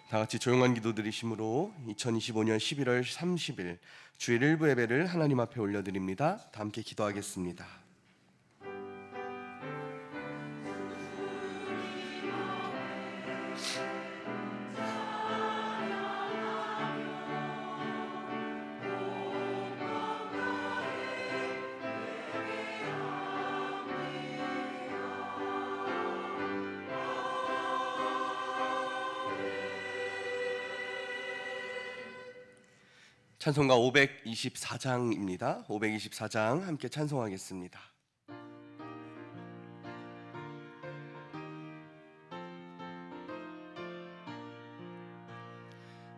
다 같이 조용한 기도 드리심으로 2025년 11월 30일 주일 일부 예배를 하나님 앞에 올려드립니다. 다 함께 기도하겠습니다. 찬송가 524장입니다. 524장 함께 찬송하겠습니다.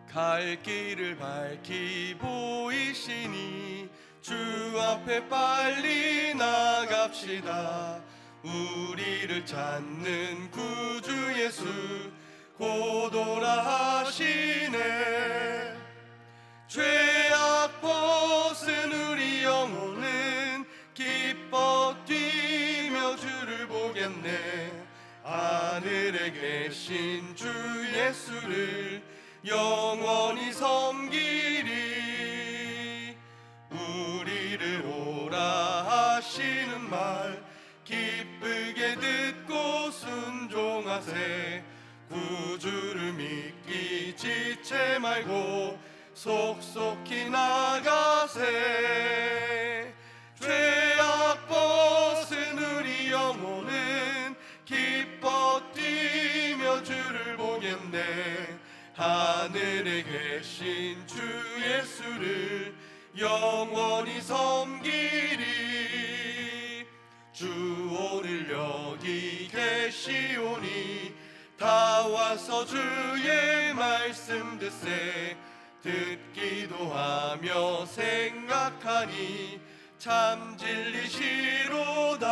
갈 길을 밝히 보이시니 주 앞에 빨리 나갑시다. 우리를 찾는 구주 예수 곧 오라 하시네. 죄악 벗은 우리 영혼은 기뻐 뛰며 주를 보겠네. 하늘에 계신 주 예수를 영원히 섬기리. 우리를 오라 하시는 말 기쁘게 듣고 순종하세. 구주를 믿기 지체 말고 속속히 나가세. 죄악 벗은 우리 영혼은 기뻐 뛰며 주를 보겠네. 하늘에 계신 주 예수를 영원히 섬기리. 주 오늘 여기 계시오니 다 와서 주의 말씀 듣세. 듣기도 하며 생각하니 참 진리시로다.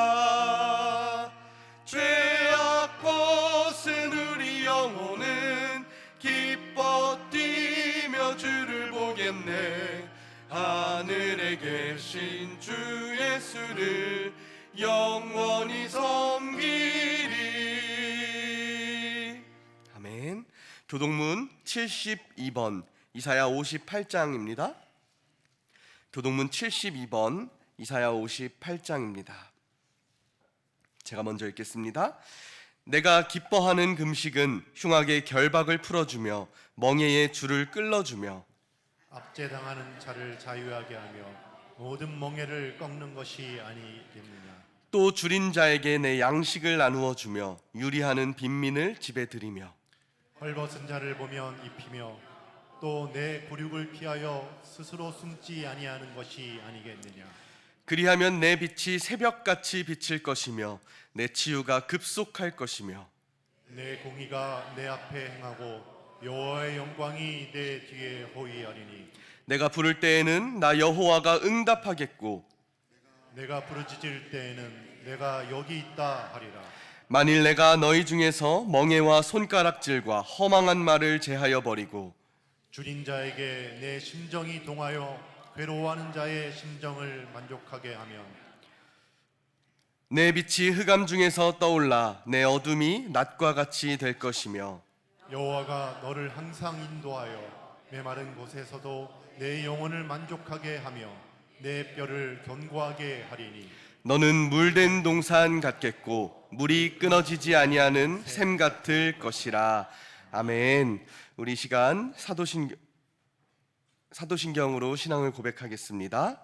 죄악 벗은 우리 영혼은 기뻐 뛰며 주를 보겠네. 하늘에 계신 주 예수를 영원히 섬기리. 아멘. 교동문 72번 이사야 58장입니다. 교동문 72번 이사야 58장입니다. 제가 먼저 읽겠습니다. 내가 기뻐하는 금식은 흉악의 결박을 풀어주며 멍에의 줄을 끌어주며 압제당하는 자를 자유하게 하며 모든 멍에를 꺾는 것이 아니겠느냐. 또 줄인 자에게 내 양식을 나누어 주며 유리하는 빈민을 집에 들이며 헐벗은 자를 보면 입히며 또 내 굴욕을 피하여 스스로 숨지 아니하는 것이 아니겠느냐. 그리하면 내 빛이 새벽같이 비칠 것이며 내 치유가 급속할 것이며 내 공의가 내 앞에 행하고 여호와의 영광이 내 뒤에 호위하리니. 내가 부를 때에는 나 여호와가 응답하겠고 내가 부르짖을 때에는 내가 여기 있다 하리라. 만일 내가 너희 중에서 멍에와 손가락질과 허망한 말을 제하여 버리고 줄인 자에게 내 심정이 동하여 괴로워하는 자의 심정을 만족하게 하면 내 빛이 흑암 중에서 떠올라 내 어둠이 낮과 같이 될 것이며 여호와가 너를 항상 인도하여 메마른 곳에서도 내 영혼을 만족하게 하며 내 뼈를 견고하게 하리니. 너는 물된 동산 같겠고 물이 끊어지지 아니하는 샘 같을 것이라. 아멘. 우리 시간 사도신경으로 신앙을 고백하겠습니다.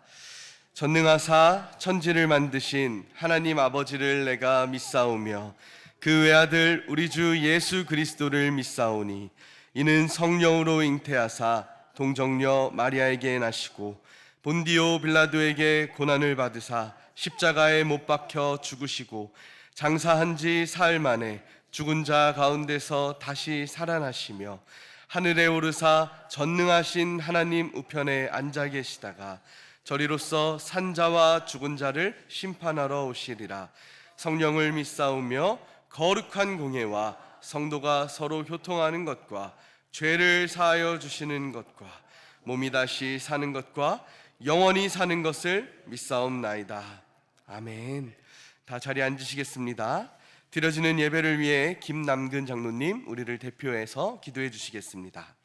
전능하사 천지를 만드신 하나님 아버지를 내가 믿사오며 그 외아들 우리 주 예수 그리스도를 믿사오니 이는 성령으로 잉태하사 동정녀 마리아에게 나시고 본디오 빌라도에게 고난을 받으사 십자가에 못 박혀 죽으시고 장사한 지 사흘 만에 죽은 자 가운데서 다시 살아나시며 하늘에 오르사 전능하신 하나님 우편에 앉아 계시다가 저리로서 산 자와 죽은 자를 심판하러 오시리라. 성령을 믿사오며 거룩한 공회와 성도가 서로 교통하는 것과 죄를 사하여 주시는 것과 몸이 다시 사는 것과 영원히 사는 것을 믿사옵나이다. 아멘. 다 자리에 앉으시겠습니다. 드려지는 예배를 위해 김남근 장로님 우리를 대표해서 기도해 주시겠습니다.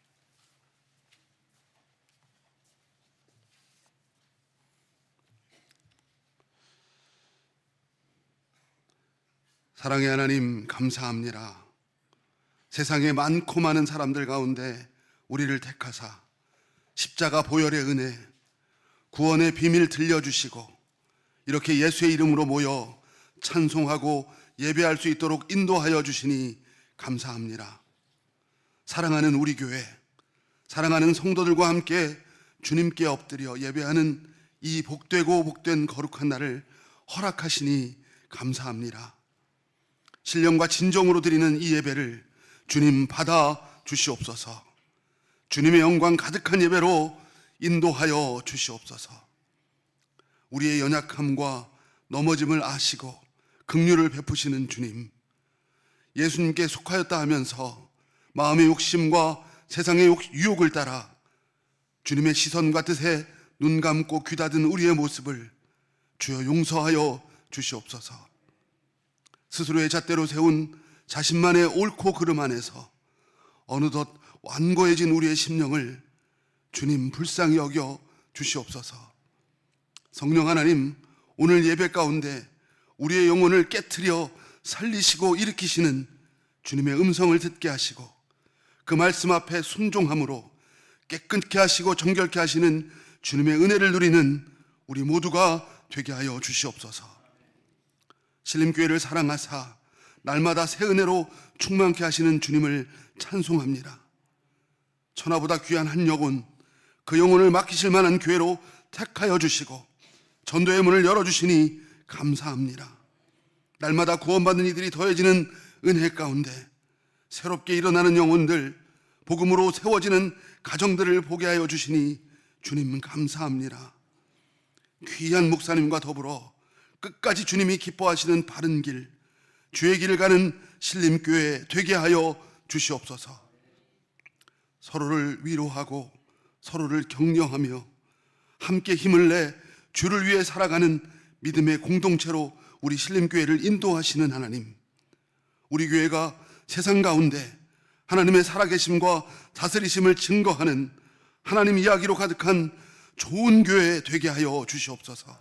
사랑의 하나님, 감사합니다. 세상에 많고 많은 사람들 가운데 우리를 택하사 십자가 보혈의 은혜, 구원의 비밀 들려주시고 이렇게 예수의 이름으로 모여 찬송하고 예배할 수 있도록 인도하여 주시니 감사합니다. 사랑하는 우리 교회, 사랑하는 성도들과 함께 주님께 엎드려 예배하는 이 복되고 복된 거룩한 날을 허락하시니 감사합니다. 신령과 진정으로 드리는 이 예배를 주님 받아 주시옵소서. 주님의 영광 가득한 예배로 인도하여 주시옵소서. 우리의 연약함과 넘어짐을 아시고 긍휼을 베푸시는 주님, 예수님께 속하였다 하면서 마음의 욕심과 세상의 유혹을 따라 주님의 시선과 뜻에 눈 감고 귀 닫은 우리의 모습을 주여 용서하여 주시옵소서. 스스로의 잣대로 세운 자신만의 옳고 그름 안에서 어느덧 완고해진 우리의 심령을 주님 불쌍히 여겨 주시옵소서. 성령 하나님, 오늘 예배 가운데 우리의 영혼을 깨트려 살리시고 일으키시는 주님의 음성을 듣게 하시고 그 말씀 앞에 순종함으로 깨끗게 하시고 정결케 하시는 주님의 은혜를 누리는 우리 모두가 되게 하여 주시옵소서. 신림교회를 사랑하사 날마다 새 은혜로 충만케 하시는 주님을 찬송합니다. 천하보다 귀한 한 영혼, 그 영혼을 맡기실 만한 교회로 택하여 주시고 전도의 문을 열어주시니 감사합니다. 날마다 구원받는 이들이 더해지는 은혜 가운데 새롭게 일어나는 영혼들, 복음으로 세워지는 가정들을 보게 하여 주시니 주님 감사합니다. 귀한 목사님과 더불어 끝까지 주님이 기뻐하시는 바른 길, 주의 길을 가는 신림교회 되게 하여 주시옵소서. 서로를 위로하고 서로를 격려하며 함께 힘을 내 주를 위해 살아가는 믿음의 공동체로 우리 신림교회를 인도하시는 하나님, 우리 교회가 세상 가운데 하나님의 살아계심과 다스리심을 증거하는 하나님 이야기로 가득한 좋은 교회 되게 하여 주시옵소서.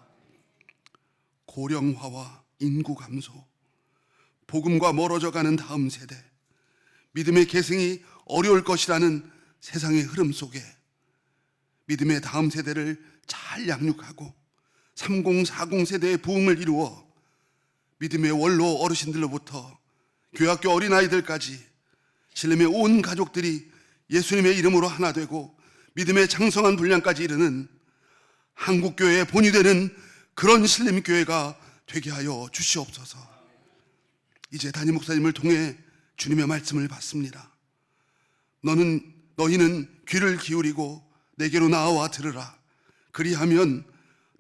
고령화와 인구 감소, 복음과 멀어져가는 다음 세대, 믿음의 계승이 어려울 것이라는 세상의 흐름 속에 믿음의 다음 세대를 잘 양육하고 30, 40 세대의 부흥을 이루어 믿음의 원로 어르신들로부터 교학교 어린아이들까지 신림의 온 가족들이 예수님의 이름으로 하나 되고 믿음의 장성한 분량까지 이르는 한국교회의 본이 되는 그런 신림교회가 되게 하여 주시옵소서. 이제 담임 목사님을 통해 주님의 말씀을 받습니다. 너희는 귀를 기울이고 내게로 나와 들으라. 그리하면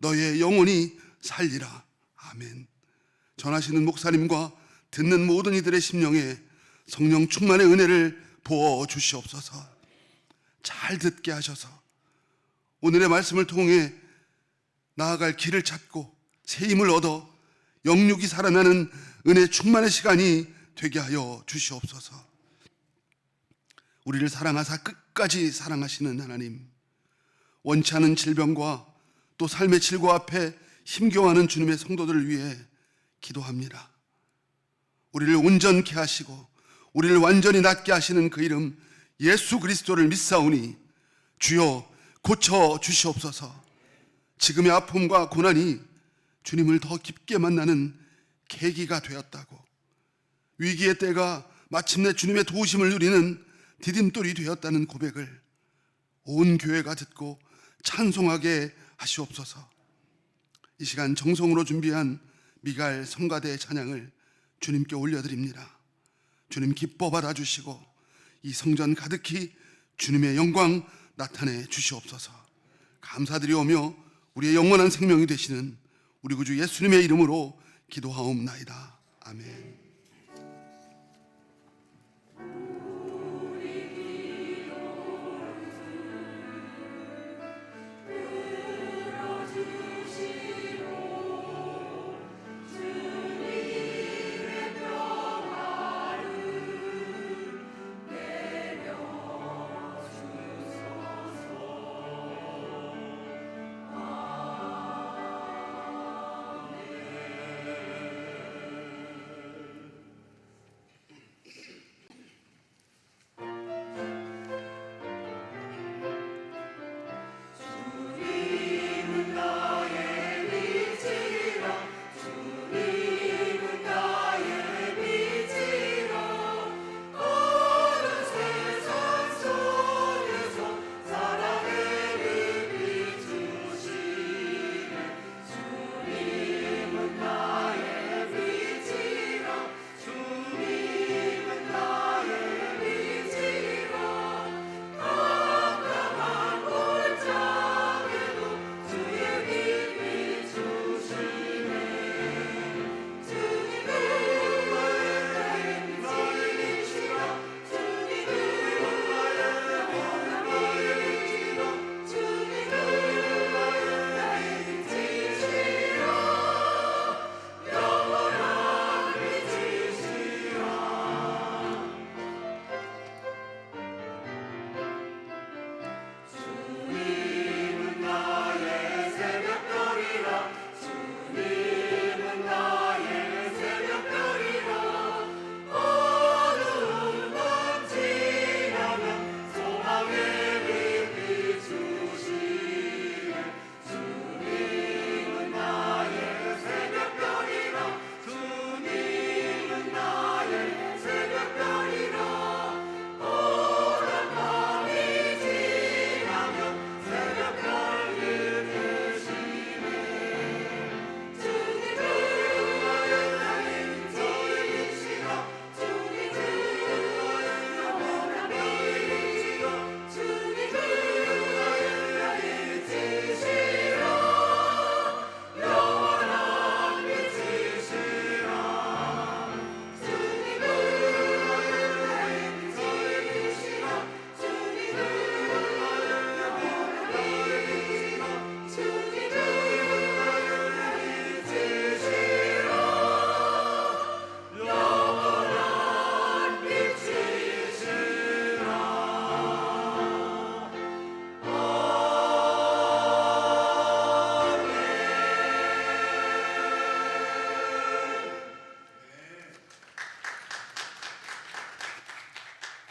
너의 영혼이 살리라. 아멘. 전하시는 목사님과 듣는 모든 이들의 심령에 성령 충만의 은혜를 부어 주시옵소서. 잘 듣게 하셔서 오늘의 말씀을 통해 나아갈 길을 찾고 새 힘을 얻어 영육이 살아나는 은혜 충만의 시간이 되게 하여 주시옵소서. 우리를 사랑하사 끝까지 사랑하시는 하나님, 원치 않은 질병과 또 삶의 질고 앞에 힘겨워하는 주님의 성도들을 위해 기도합니다. 우리를 온전케 하시고 우리를 완전히 낫게 하시는 그 이름 예수 그리스도를 믿사오니 주여 고쳐 주시옵소서. 지금의 아픔과 고난이 주님을 더 깊게 만나는 계기가 되었다고, 위기의 때가 마침내 주님의 도우심을 누리는 디딤돌이 되었다는 고백을 온 교회가 듣고 찬송하게 하시옵소서. 이 시간 정성으로 준비한 미갈 성가대 찬양을 주님께 올려드립니다. 주님 기뻐 받아주시고 이 성전 가득히 주님의 영광 나타내 주시옵소서. 감사드리오며 우리의 영원한 생명이 되시는 우리 구주 예수님의 이름으로 기도하옵나이다. 아멘. 주님의 뼈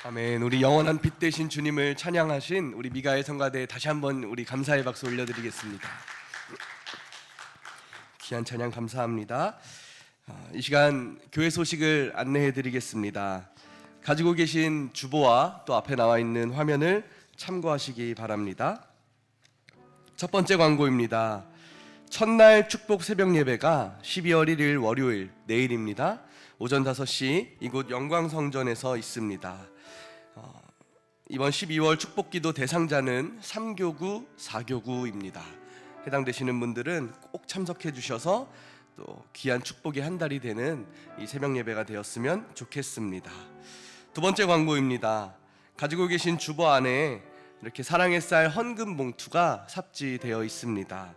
아멘. 우리 영원한 빛 되신 주님을 찬양하신 우리 미가엘 성가대 다시 한번 우리 감사의 박수 올려드리겠습니다. 귀한 찬양 감사합니다. 이 시간 교회 소식을 안내해드리겠습니다. 가지고 계신 주보와 또 앞에 나와 있는 화면을 참고하시기 바랍니다. 첫 번째 광고입니다. 첫날 축복 새벽 예배가 12월 1일 월요일 내일입니다. 오전 5시 이곳 영광성전에서 있습니다. 이번 12월 축복기도 대상자는 3교구, 4교구입니다. 해당되시는 분들은 꼭 참석해 주셔서 또 귀한 축복의 한 달이 되는 이 새벽 예배가 되었으면 좋겠습니다. 두 번째 광고입니다. 가지고 계신 주보 안에 이렇게 사랑의 쌀 헌금 봉투가 삽지되어 있습니다.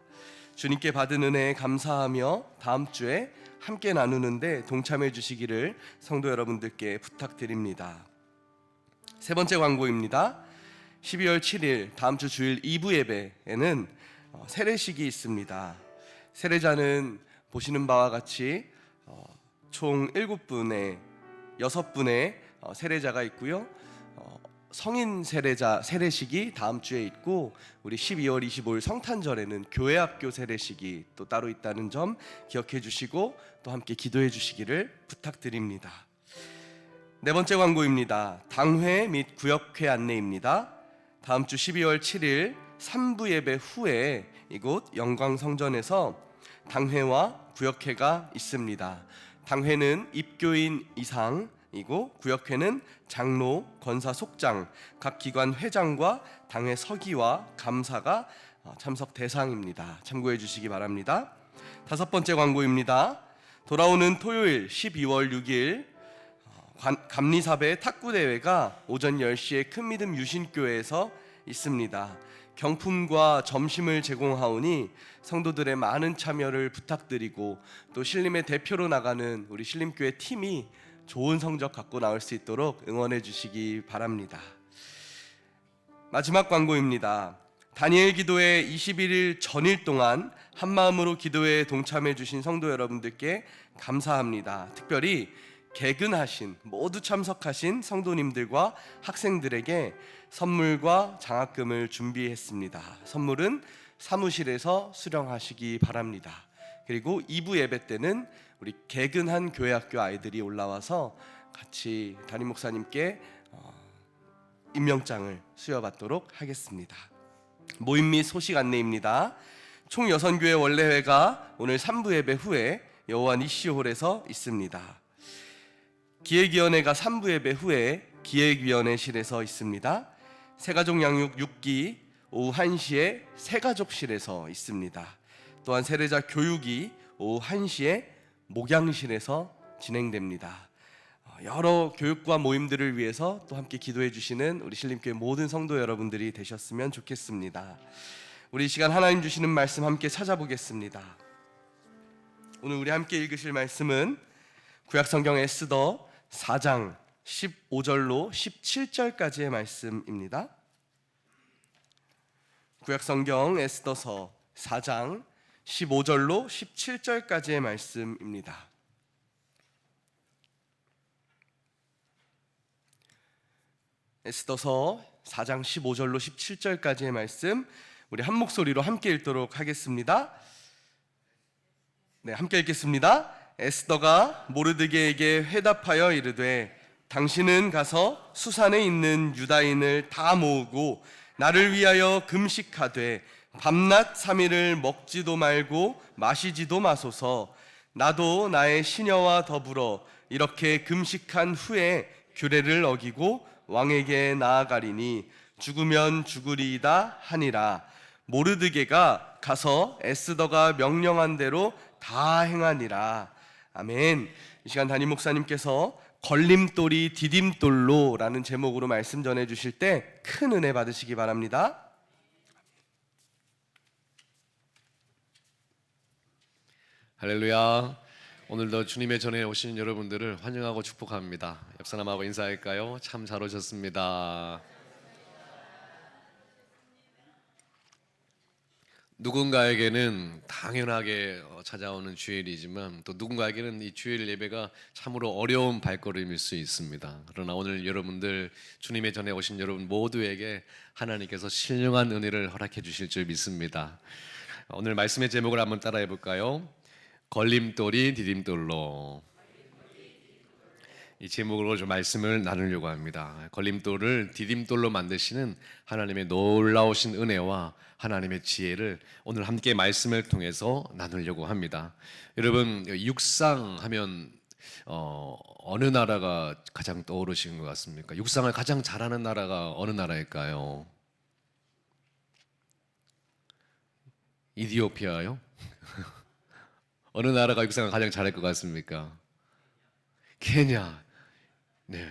주님께 받은 은혜에 감사하며 다음 주에 함께 나누는데 동참해 주시기를 성도 여러분들께 부탁드립니다. 세 번째 광고입니다. 12월 7일 다음 주 주일 2부 예배에는 세례식이 있습니다. 세례자는 보시는 바와 같이 총 7분의 6분의 세례자가 있고요. 성인 세례자 세례식이 다음 주에 있고 우리 12월 25일 성탄절에는 교회학교 세례식이 또 따로 있다는 점 기억해 주시고 또 함께 기도해 주시기를 부탁드립니다. 네 번째 광고입니다. 당회 및 구역회 안내입니다. 다음 주 12월 7일 3부 예배 후에 이곳 영광성전에서 당회와 구역회가 있습니다. 당회는 입교인 이상이고 구역회는 장로, 권사, 속장, 각 기관 회장과 당회 서기와 감사가 참석 대상입니다. 참고해 주시기 바랍니다. 다섯 번째 광고입니다. 돌아오는 토요일 12월 6일 감리사배 탁구대회가 오전 10시에 큰믿음 유신교회에서 있습니다. 경품과 점심을 제공하오니 성도들의 많은 참여를 부탁드리고 또 신림의 대표로 나가는 우리 신림교회 팀이 좋은 성적 갖고 나올 수 있도록 응원해 주시기 바랍니다. 마지막 광고입니다. 다니엘 기도회 21일 전일 동안 한마음으로 기도회에 동참해 주신 성도 여러분들께 감사합니다. 특별히 개근하신 모두 참석하신 성도님들과 학생들에게 선물과 장학금을 준비했습니다. 선물은 사무실에서 수령하시기 바랍니다. 그리고 2부 예배 때는 우리 개근한 교회학교 아이들이 올라와서 같이 담임 목사님께 임명장을 수여받도록 하겠습니다. 모임 및 소식 안내입니다. 총 6교회 원래회가 오늘 3부 예배 후에 여호와 니시홀에서 있습니다. 기획위원회가 3부 예배 후에 기획위원회실에서 있습니다. 새가족 양육 6기 오후 1시에 새가족실에서 있습니다. 또한 세례자 교육이 오후 1시에 목양실에서 진행됩니다. 여러 교육과 모임들을 위해서 또 함께 기도해 주시는 우리 신림교회 모든 성도 여러분들이 되셨으면 좋겠습니다. 우리 이 시간 하나님 주시는 말씀 함께 찾아보겠습니다. 오늘 우리 함께 읽으실 말씀은 구약성경 에스더 4장 15절로 17절까지의 말씀입니다. 구약성경 에스더서 4장 15절로 17절까지의 말씀입니다. 에스더서 4장 15절로 17절까지의 말씀 우리 한 목소리로 함께 읽도록 하겠습니다. 네, 함께 읽겠습니다. 에스더가 모르드게에게 회답하여 이르되 당신은 가서 수산에 있는 유다인을 다 모으고 나를 위하여 금식하되 밤낮 3일을 먹지도 말고 마시지도 마소서. 나도 나의 시녀와 더불어 이렇게 금식한 후에 규례를 어기고 왕에게 나아가리니 죽으면 죽으리이다 하니라. 모르드게가 가서 에스더가 명령한 대로 다 행하니라. 아멘. 이 시간 담임 목사님께서 걸림돌이 디딤돌로 라는 제목으로 말씀 전해 주실 때 큰 은혜 받으시기 바랍니다. 할렐루야. 오늘도 주님의 전에 오신 여러분들을 환영하고 축복합니다. 옆 사람하고 인사할까요? 참 잘 오셨습니다. 누군가에게는 당연하게 찾아오는 주일이지만 또 누군가에게는 이 주일 예배가 참으로 어려운 발걸음일 수 있습니다. 그러나 오늘 여러분들 주님의 전에 오신 여러분 모두에게 하나님께서 신령한 은혜를 허락해 주실 줄 믿습니다. 오늘 말씀의 제목을 한번 따라해 볼까요? 걸림돌이 디딤돌로. 이 제목으로 좀 말씀을 나누려고 합니다. 걸림돌을 디딤돌로 만드시는 하나님의 놀라우신 은혜와 하나님의 지혜를 오늘 함께 말씀을 통해서 나누려고 합니다. 여러분, 육상 하면 어느 나라가 가장 떠오르시는 것 같습니까? 육상을 가장 잘하는 나라가 어느 나라일까요? 이디오피아요? 어느 나라가 육상을 가장 잘할 것 같습니까? 케냐. 네,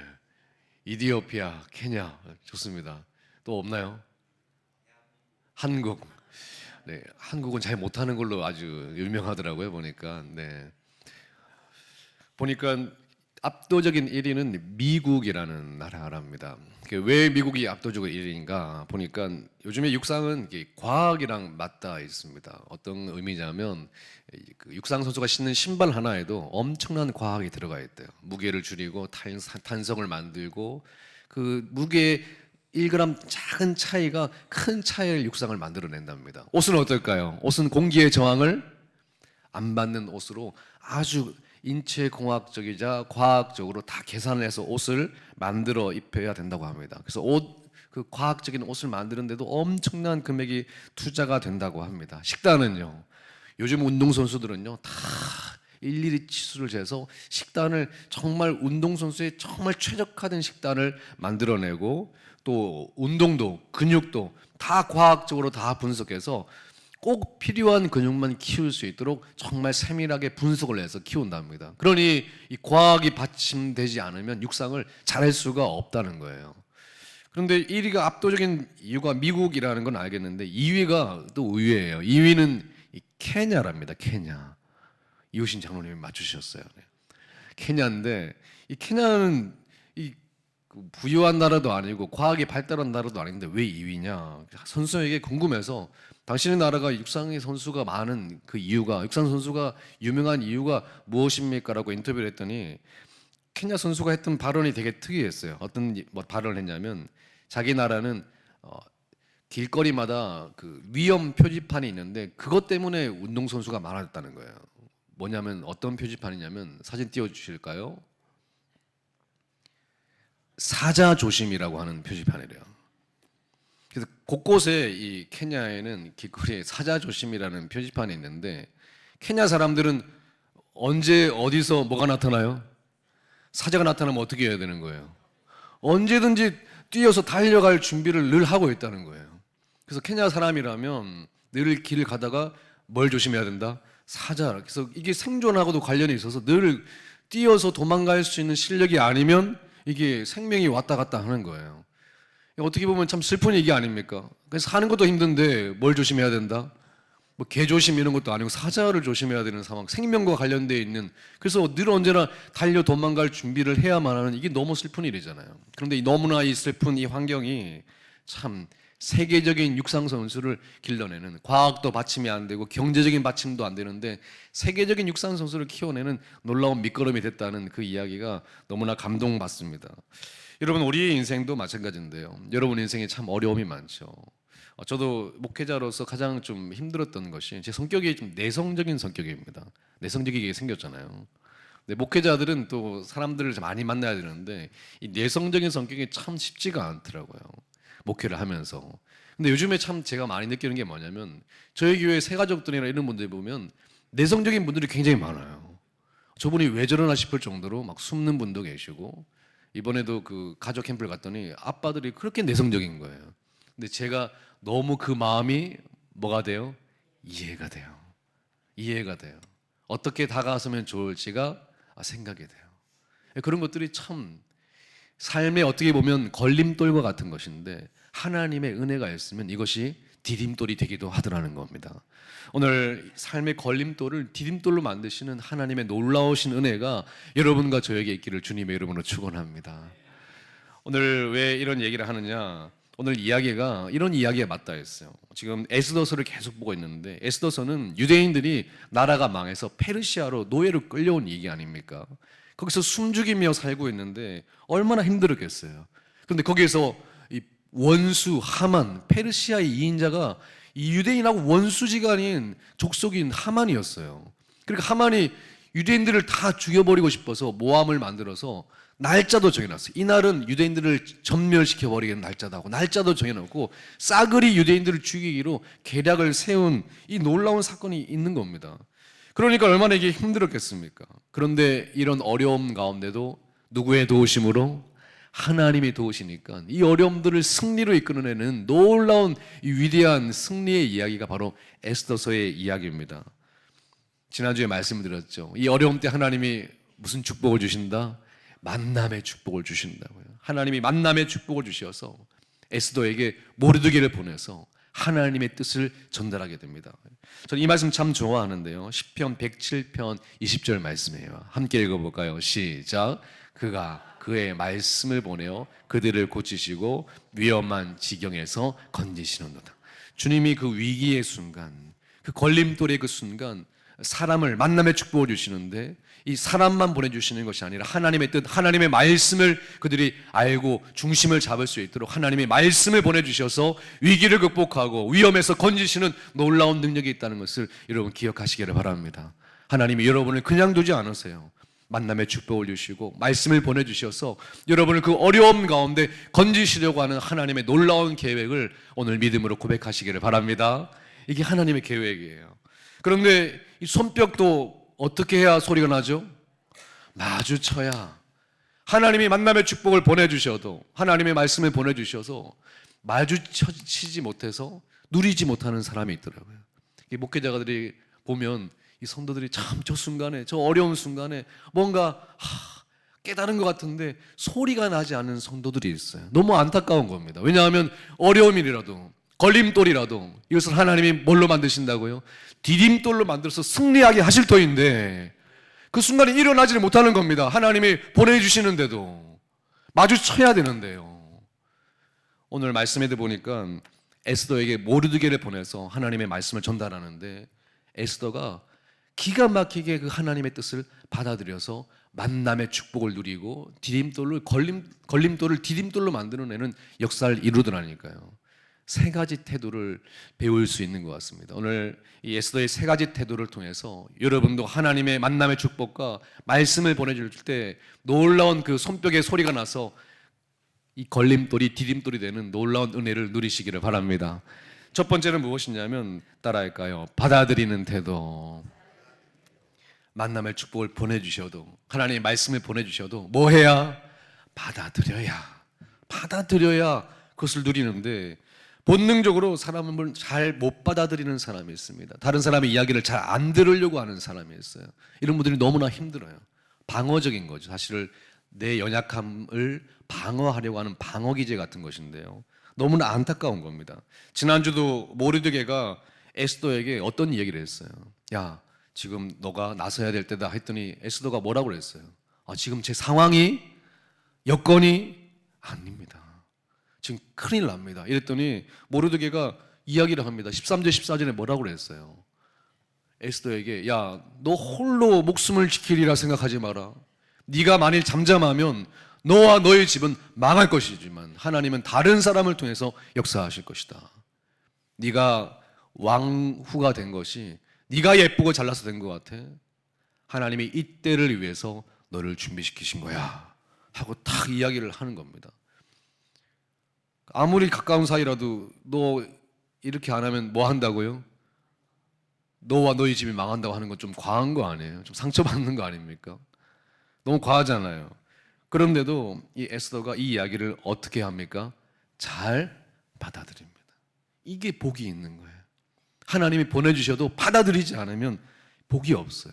이디오피아, 케냐 좋습니다. 또 없나요? 한국. 네, 한국은 잘 못하는 걸로 아주 유명하더라고요 보니까. 네, 보니까 압도적인 1위는 미국이라는 나라랍니다. 왜 미국이 압도적으로 1위인가 보니까 요즘에 육상은 과학이랑 맞닿아 있습니다. 어떤 의미냐면 그 육상 선수가 신는 신발 하나에도 엄청난 과학이 들어가 있대요. 무게를 줄이고 탄성을 만들고 그 무게 1g 작은 차이가 큰 차이를 육상을 만들어낸답니다. 옷은 어떨까요? 옷은 공기의 저항을 안 받는 옷으로 아주 인체공학적이자 과학적으로 다 계산을 해서 옷을 만들어 입혀야 된다고 합니다. 그래서 그 과학적인 옷을 만드는데도 엄청난 금액이 투자가 된다고 합니다. 식단은요, 요즘 운동선수들은요 다 일일이 치수를 재서 식단을 정말 운동선수의 정말 최적화된 식단을 만들어내고 또 운동도 근육도 다 과학적으로 다 분석해서 꼭 필요한 근육만 키울 수 있도록 정말 세밀하게 분석을 해서 키운답니다. 그러니 이 과학이 받침되지 않으면 육상을 잘할 수가 없다는 거예요. 그런데 1위가 압도적인 이유가 미국이라는 건 알겠는데 2위가 또 의외예요. 2위는 이 케냐랍니다. 케냐. 이호신 장로님이 맞추셨어요. 케냐인데 이 케냐는 이 부유한 나라도 아니고 과학이 발달한 나라도 아닌데 왜 2위냐? 선수에게 궁금해서 당신의 나라가 육상의 선수가 많은 그 이유가, 육상 선수가 유명한 이유가 무엇입니까? 라고 인터뷰를 했더니 케냐 선수가 했던 발언이 되게 특이했어요. 어떤 발언을 했냐면 자기 나라는 길거리마다 그 위험 표지판이 있는데 그것 때문에 운동선수가 많아졌다는 거예요. 뭐냐면 어떤 표지판이냐면 사진 띄워주실까요? 사자 조심이라고 하는 표지판이래요. 그래서 곳곳에 이 케냐에는 길거리에 사자 조심이라는 표지판이 있는데 케냐 사람들은 언제 어디서 뭐가 나타나요? 사자가 나타나면 어떻게 해야 되는 거예요? 언제든지 뛰어서 달려갈 준비를 늘 하고 있다는 거예요. 그래서 케냐 사람이라면 늘 길을 가다가 뭘 조심해야 된다? 사자. 그래서 이게 생존하고도 관련이 있어서 늘 뛰어서 도망갈 수 있는 실력이 아니면 이게 생명이 왔다 갔다 하는 거예요. 어떻게 보면 참 슬픈 얘기 아닙니까? 그래서 사는 것도 힘든데 뭘 조심해야 된다? 뭐 개조심 이런 것도 아니고 사자를 조심해야 되는 상황, 생명과 관련되어 있는, 그래서 늘 언제나 달려 도망갈 준비를 해야만 하는, 이게 너무 슬픈 일이잖아요. 그런데 너무나 이 슬픈 이 환경이 참 세계적인 육상 선수를 길러내는, 과학도 받침이 안 되고 경제적인 받침도 안 되는데 세계적인 육상 선수를 키워내는 놀라운 밑거름이 됐다는 그 이야기가 너무나 감동받습니다. 여러분, 우리의 인생도 마찬가지인데요. 여러분 인생에 참 어려움이 많죠. 저도 목회자로서 가장 좀 힘들었던 것이 제 성격이 좀 내성적인 성격입니다. 내성적이게 생겼잖아요. 근데 목회자들은 또 사람들을 많이 만나야 되는데 이 내성적인 성격이 참 쉽지가 않더라고요. 목회를 하면서. 근데 요즘에 참 제가 많이 느끼는 게 뭐냐면 저희 교회 새가족들이나 이런 분들 보면 내성적인 분들이 굉장히 많아요. 저분이 왜 저러나 싶을 정도로 막 숨는 분도 계시고, 이번에도 그 가족 캠프를 갔더니 아빠들이 그렇게 내성적인 거예요. 근데 제가 너무 그 마음이 뭐가 돼요? 이해가 돼요. 이해가 돼요. 어떻게 다가서면 좋을지가 생각이 돼요. 그런 것들이 참 삶에 어떻게 보면 걸림돌과 같은 것인데 하나님의 은혜가 있으면 이것이 디딤돌이 되기도 하더라는 겁니다. 오늘 삶의 걸림돌을 디딤돌로 만드시는 하나님의 놀라우신 은혜가 여러분과 저에게 있기를 주님의 이름으로 축원합니다. 오늘 왜 이런 얘기를 하느냐? 오늘 이야기가 이런 이야기에 맞닿아 있어요. 지금 에스더서를 계속 보고 있는데 에스더서는 유대인들이 나라가 망해서 페르시아로 노예로 끌려온 얘기 아닙니까? 거기서 숨죽이며 살고 있는데 얼마나 힘들었겠어요. 그런데 거기에서 이 원수 하만, 페르시아의 이인자가 이 유대인하고 원수지간인 족속인 하만이었어요. 그러니까 하만이 유대인들을 다 죽여버리고 싶어서 모함을 만들어서 날짜도 정해놨어요. 이날은 유대인들을 전멸시켜버리는 날짜다 하고 날짜도 정해놓고 싸그리 유대인들을 죽이기로 계략을 세운 이 놀라운 사건이 있는 겁니다. 그러니까 얼마나 이게 힘들었겠습니까? 그런데 이런 어려움 가운데도 누구의 도우심으로? 하나님이 도우시니까 이 어려움들을 승리로 이끌어내는 놀라운 이 위대한 승리의 이야기가 바로 에스더서의 이야기입니다. 지난주에 말씀드렸죠. 이 어려움 때 하나님이 무슨 축복을 주신다? 만남의 축복을 주신다고요. 하나님이 만남의 축복을 주셔서 에스더에게 모르드게를 보내서 하나님의 뜻을 전달하게 됩니다. 저는 이 말씀 참 좋아하는데요. 시편 107편 20절 말씀이에요. 함께 읽어볼까요? 시작. 그가 그의 말씀을 보내어 그들을 고치시고 위험한 지경에서 건지시는도다. 주님이 그 위기의 순간, 그 걸림돌의 그 순간 사람을 만남의 축복을 주시는데 이 사람만 보내주시는 것이 아니라 하나님의 뜻, 하나님의 말씀을 그들이 알고 중심을 잡을 수 있도록 하나님의 말씀을 보내주셔서 위기를 극복하고 위험에서 건지시는 놀라운 능력이 있다는 것을 여러분 기억하시기를 바랍니다. 하나님이 여러분을 그냥 두지 않으세요. 만남의 축복을 주시고 말씀을 보내주셔서 여러분을 그 어려움 가운데 건지시려고 하는 하나님의 놀라운 계획을 오늘 믿음으로 고백하시기를 바랍니다. 이게 하나님의 계획이에요. 그런데 이 손뼉도 어떻게 해야 소리가 나죠? 마주쳐야. 하나님이 만남의 축복을 보내주셔도 하나님의 말씀을 보내주셔서 마주치지 못해서 누리지 못하는 사람이 있더라고요. 이 목회자들이 보면 이 성도들이 참 저 순간에, 저 어려운 순간에 뭔가 깨달은 것 같은데 소리가 나지 않는 성도들이 있어요. 너무 안타까운 겁니다. 왜냐하면 어려움이라도 걸림돌이라도 이것을 하나님이 뭘로 만드신다고요? 디딤돌로 만들어서 승리하게 하실 터인데 그 순간에 일어나지를 못하는 겁니다. 하나님이 보내주시는데도 마주쳐야 되는데요. 오늘 말씀에도 보니까 에스더에게 모르드게를 보내서 하나님의 말씀을 전달하는데 에스더가 기가 막히게 그 하나님의 뜻을 받아들여서 만남의 축복을 누리고 걸림돌을 디딤돌로 만들어내는 역사를 이루더라니까요. 세 가지 태도를 배울 수 있는 것 같습니다. 오늘 이 에스더의 세 가지 태도를 통해서 여러분도 하나님의 만남의 축복과 말씀을 보내줄 때 놀라운 그 손뼉의 소리가 나서 이 걸림돌이 디딤돌이 되는 놀라운 은혜를 누리시기를 바랍니다. 첫 번째는 무엇이냐면 따라할까요? 받아들이는 태도. 만남의 축복을 보내주셔도 하나님의 말씀을 보내주셔도 뭐 해야? 받아들여야 그것을 누리는데 본능적으로 사람을 잘 못 받아들이는 사람이 있습니다. 다른 사람의 이야기를 잘 안 들으려고 하는 사람이 있어요. 이런 분들이 너무나 힘들어요. 방어적인 거죠. 사실 내 연약함을 방어하려고 하는 방어기제 같은 것인데요. 너무나 안타까운 겁니다. 지난주도 모르드게가 에스더에게 어떤 얘기를 했어요? 야, 지금 너가 나서야 될 때다 했더니 에스더가 뭐라고 그랬어요? 지금 제 상황이 여건이 아닙니다. 지금 큰일 납니다. 이랬더니 모르드게가 이야기를 합니다. 13절 14절에 뭐라고 그랬어요? 에스더에게 야, 너 홀로 목숨을 지키리라 생각하지 마라. 네가 만일 잠잠하면 너와 너의 집은 망할 것이지만 하나님은 다른 사람을 통해서 역사하실 것이다. 네가 왕후가 된 것이 네가 예쁘고 잘나서 된 것 같아. 하나님이 이때를 위해서 너를 준비시키신 거야 하고 딱 이야기를 하는 겁니다. 아무리 가까운 사이라도 너 이렇게 안 하면 뭐 한다고요? 너와 너희 집이 망한다고 하는 건 좀 과한 거 아니에요? 좀 상처받는 거 아닙니까? 너무 과하잖아요. 그런데도 이 에스더가 이 이야기를 어떻게 합니까? 잘 받아들입니다. 이게 복이 있는 거예요. 하나님이 보내주셔도 받아들이지 않으면 복이 없어요.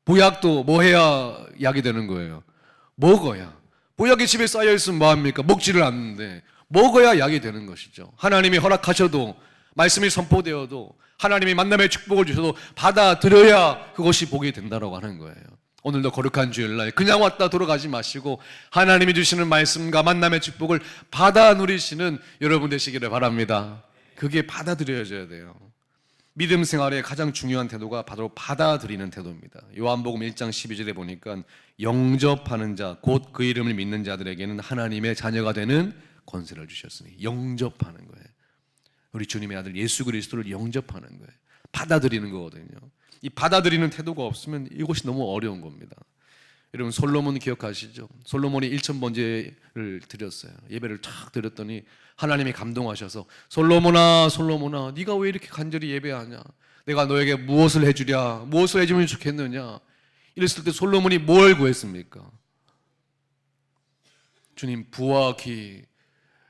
보약도 뭐 해야 약이 되는 거예요? 먹어야. 보약이 집에 쌓여있으면 뭐합니까? 먹지를 않는데 먹어야 약이 되는 것이죠. 하나님이 허락하셔도 말씀이 선포되어도 하나님이 만남의 축복을 주셔도 받아들여야 그것이 복이 된다고 하는 거예요. 오늘도 거룩한 주일날 그냥 왔다 돌아가지 마시고 하나님이 주시는 말씀과 만남의 축복을 받아 누리시는 여러분 되시기를 바랍니다. 그게 받아들여져야 돼요. 믿음 생활의 가장 중요한 태도가 바로 받아들이는 태도입니다. 요한복음 1장 12절에 보니까 영접하는 자, 곧 그 이름을 믿는 자들에게는 하나님의 자녀가 되는 권세를 주셨으니, 영접하는 거예요. 우리 주님의 아들 예수 그리스도를 영접하는 거예요. 받아들이는 거거든요. 이 받아들이는 태도가 없으면 이것이 너무 어려운 겁니다. 여러분 솔로몬 기억하시죠? 솔로몬이 1000번제를 드렸어요. 예배를 쫙 드렸더니 하나님이 감동하셔서 솔로몬아 솔로몬아 네가 왜 이렇게 간절히 예배하냐? 내가 너에게 무엇을 해주랴? 무엇을 해주면 좋겠느냐? 이랬을 때 솔로몬이 뭘 구했습니까? 주님 부와 기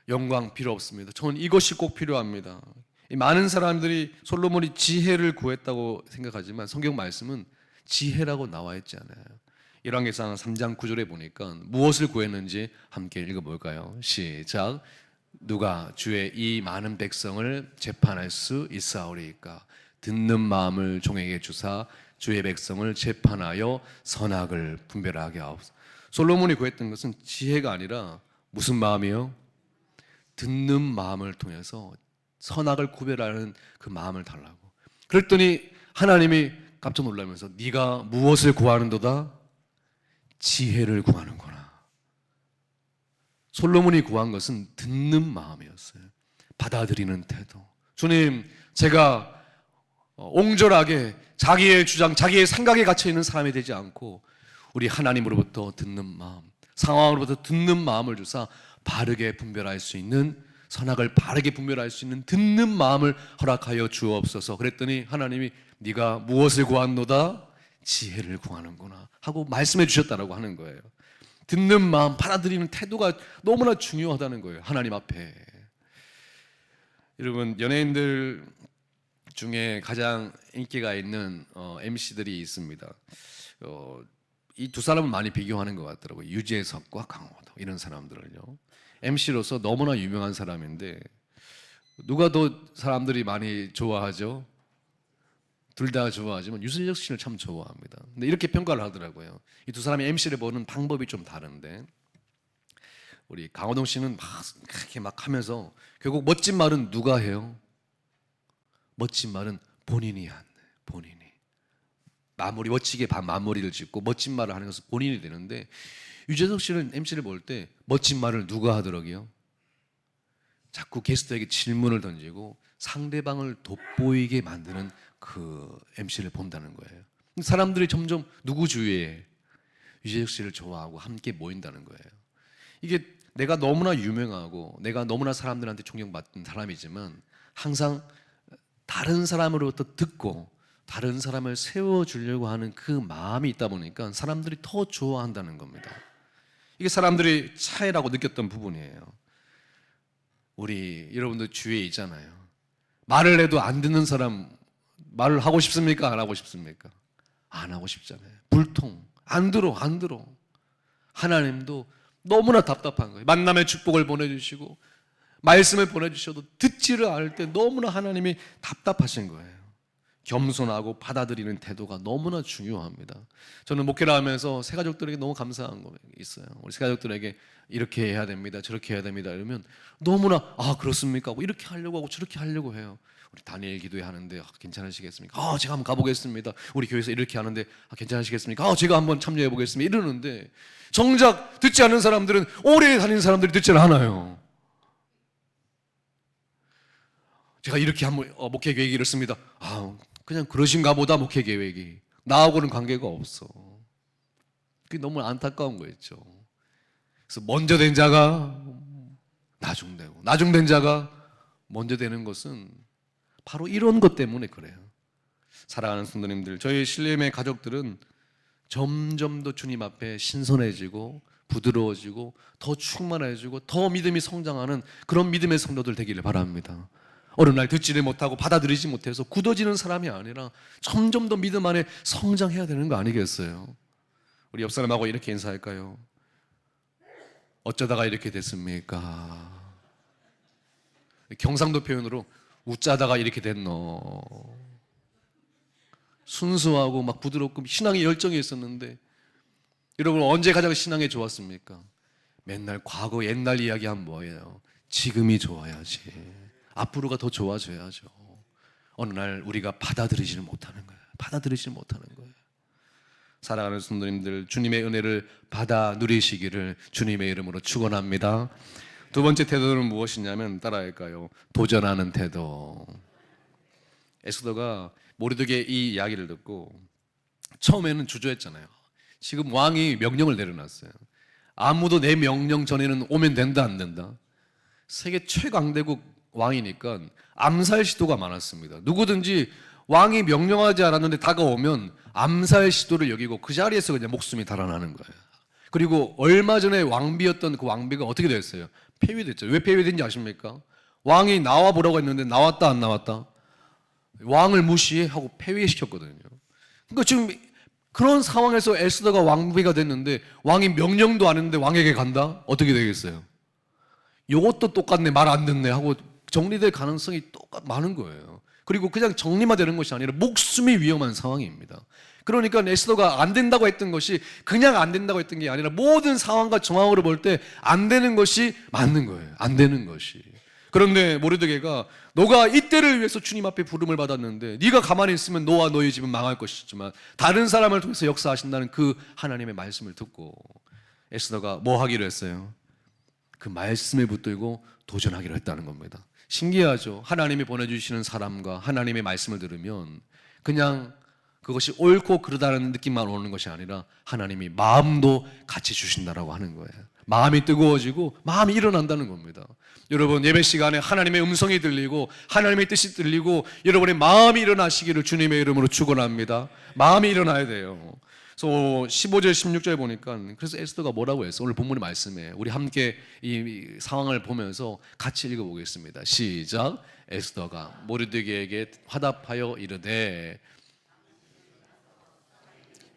영광 필요 없습니다. 저는 이것이 꼭 필요합니다. 많은 사람들이 솔로몬이 지혜를 구했다고 생각하지만 성경 말씀은 지혜라고 나와 있지 않아요. 열왕기상 3장 9절에 보니까 무엇을 구했는지 함께 읽어볼까요? 시작. 누가 주의 이 많은 백성을 재판할 수 있사오리이까? 듣는 마음을 종에게 주사 주의 백성을 재판하여 선악을 분별하게 하옵소서. 솔로몬이 구했던 것은 지혜가 아니라 무슨 마음이요? 듣는 마음을 통해서 선악을 구별하는 그 마음을 달라고. 그랬더니 하나님이 깜짝 놀라면서 네가 무엇을 구하는도다? 지혜를 구하는구나. 솔로몬이 구한 것은 듣는 마음이었어요. 받아들이는 태도. 주님, 제가 옹졸하게 자기의 주장, 자기의 생각에 갇혀 있는 사람이 되지 않고 우리 하나님으로부터 듣는 마음, 상황으로부터 듣는 마음을 주사 바르게 분별할 수 있는, 선악을 바르게 분별할 수 있는 듣는 마음을 허락하여 주옵소서. 그랬더니 하나님이 네가 무엇을 구한노다? 지혜를 구하는구나 하고 말씀해 주셨다라고 하는 거예요. 듣는 마음, 받아들이는 태도가 너무나 중요하다는 거예요. 하나님 앞에. 여러분 연예인들 중에 가장 인기가 있는 MC들이 있습니다. 이 두 사람을 많이 비교하는 것 같더라고요. 유재석과 강호동 이런 사람들을요. MC로서 너무나 유명한 사람인데 누가 더 사람들이 많이 좋아하죠? 둘 다 좋아하지만 유승엽 씨를 참 좋아합니다. 근데 이렇게 평가를 하더라고요. 이 두 사람이 MC를 보는 방법이 좀 다른데 우리 강호동 씨는 막 그렇게 막 하면서 결국 멋진 말은 누가 해요? 멋진 말은 본인이 한대. 본인이 마무리 멋지게 마무리를 짓고 멋진 말을 하는 것은 본인이 되는데 유재석 씨는 MC를 볼 때 멋진 말을 누가 하더라고요? 자꾸 게스트에게 질문을 던지고 상대방을 돋보이게 만드는 그 MC를 본다는 거예요. 사람들이 점점 누구 주위에 유재석 씨를 좋아하고 함께 모인다는 거예요. 이게 내가 너무나 유명하고 내가 너무나 사람들한테 존경받는 사람이지만 항상 다른 사람으로부터 듣고 다른 사람을 세워주려고 하는 그 마음이 있다 보니까 사람들이 더 좋아한다는 겁니다. 이게 사람들이 차이라고 느꼈던 부분이에요. 우리 여러분들 주위에 있잖아요. 말을 해도 안 듣는 사람 말을 하고 싶습니까? 안 하고 싶습니까? 안 하고 싶잖아요. 불통. 안 들어. 하나님도 너무나 답답한 거예요. 만남의 축복을 보내주시고 말씀을 보내주셔도 듣지를 않을 때 너무나 하나님이 답답하신 거예요. 겸손하고 받아들이는 태도가 너무나 중요합니다. 저는 목회를 하면서 새 가족들에게 너무 감사한 거 있어요. 우리 새 가족들에게 이렇게 해야 됩니다. 저렇게 해야 됩니다. 이러면 너무나 그렇습니까? 하고 이렇게 하려고 하고 저렇게 하려고 해요. 우리 다니엘 기도회 하는데 괜찮으시겠습니까? 제가 한번 가보겠습니다. 우리 교회에서 이렇게 하는데 괜찮으시겠습니까? 제가 한번 참여해 보겠습니다. 이러는데 정작 듣지 않는 사람들은 오래 다니는 사람들이 듣지를 않아요. 제가 이렇게 한번 목회 계획이 이렇습니다. 그냥 그러신가 보다. 목회 계획이 나하고는 관계가 없어. 그게 너무 안타까운 거였죠. 그래서 먼저 된 자가 나중되고 나중된 자가 먼저 되는 것은 바로 이런 것 때문에 그래요. 사랑하는 성도님들, 저희 신림의 가족들은 점점 더 주님 앞에 신선해지고 부드러워지고 더 충만해지고 더 믿음이 성장하는 그런 믿음의 성도들 되기를 바랍니다. 어느 날 듣지를 못하고 받아들이지 못해서 굳어지는 사람이 아니라 점점 더 믿음 안에 성장해야 되는 거 아니겠어요? 우리 옆 사람하고 이렇게 인사할까요? 어쩌다가 이렇게 됐습니까? 경상도 표현으로 웃자다가 이렇게 됐노. 순수하고 막 부드럽고 신앙의 열정이 있었는데 여러분 언제 가장 신앙이 좋았습니까? 맨날 과거 옛날 이야기하면 뭐예요? 지금이 좋아야지. 앞으로가 더 좋아져야죠. 어느 날 우리가 받아들이지를 못하는 거예요. 받아들이지 못하는 거예요. 사랑하는 성도님들, 주님의 은혜를 받아 누리시기를 주님의 이름으로 축원합니다. 두 번째 태도는 무엇이냐면 따라할까요? 도전하는 태도. 에스더가 모르드게 이 이야기를 듣고 처음에는 주저했잖아요. 지금 왕이 명령을 내려놨어요. 아무도 내 명령 전에는 오면 된다 안 된다. 세계 최강대국 왕이니까 암살 시도가 많았습니다. 누구든지 왕이 명령하지 않았는데 다가오면 암살 시도를 여기고 그 자리에서 그냥 목숨이 달아나는 거예요. 그리고 얼마 전에 왕비였던 그 왕비가 어떻게 됐어요? 폐위됐죠. 왜 폐위된지 아십니까? 왕이 나와 보라고 했는데 나왔다 안 나왔다? 왕을 무시하고 폐위시켰거든요. 그러니까 지금 그런 상황에서 에스더가 왕비가 됐는데 왕이 명령도 안 했는데 왕에게 간다? 어떻게 되겠어요? 이것도 똑같네, 말 안 듣네 하고 정리될 가능성이 많은 거예요. 그리고 그냥 정리만 되는 것이 아니라 목숨이 위험한 상황입니다. 그러니까 에스더가 안 된다고 했던 것이 그냥 안 된다고 했던 게 아니라 모든 상황과 정황으로 볼 때 안 되는 것이 맞는 거예요. 안 되는 것이. 그런데 모르드게가 너가 이때를 위해서 주님 앞에 부름을 받았는데 네가 가만히 있으면 너와 너희 집은 망할 것이지만 다른 사람을 통해서 역사하신다는 그 하나님의 말씀을 듣고 에스더가 뭐 하기로 했어요? 그 말씀을 붙들고 도전하기로 했다는 겁니다. 신기하죠? 하나님이 보내주시는 사람과 하나님의 말씀을 들으면 그냥 그것이 옳고 그르다는 느낌만 오는 것이 아니라 하나님이 마음도 같이 주신다라고 하는 거예요. 마음이 뜨거워지고 마음이 일어난다는 겁니다. 여러분 예배 시간에 하나님의 음성이 들리고 하나님의 뜻이 들리고 여러분의 마음이 일어나시기를 주님의 이름으로 축원합니다. 마음이 일어나야 돼요. 그래서 15절 16절 보니까 그래서 에스더가 뭐라고 했어? 오늘 본문의 말씀에 우리 함께 이 상황을 보면서 같이 읽어보겠습니다. 시작. 에스더가 모르드게에게 화답하여 이르되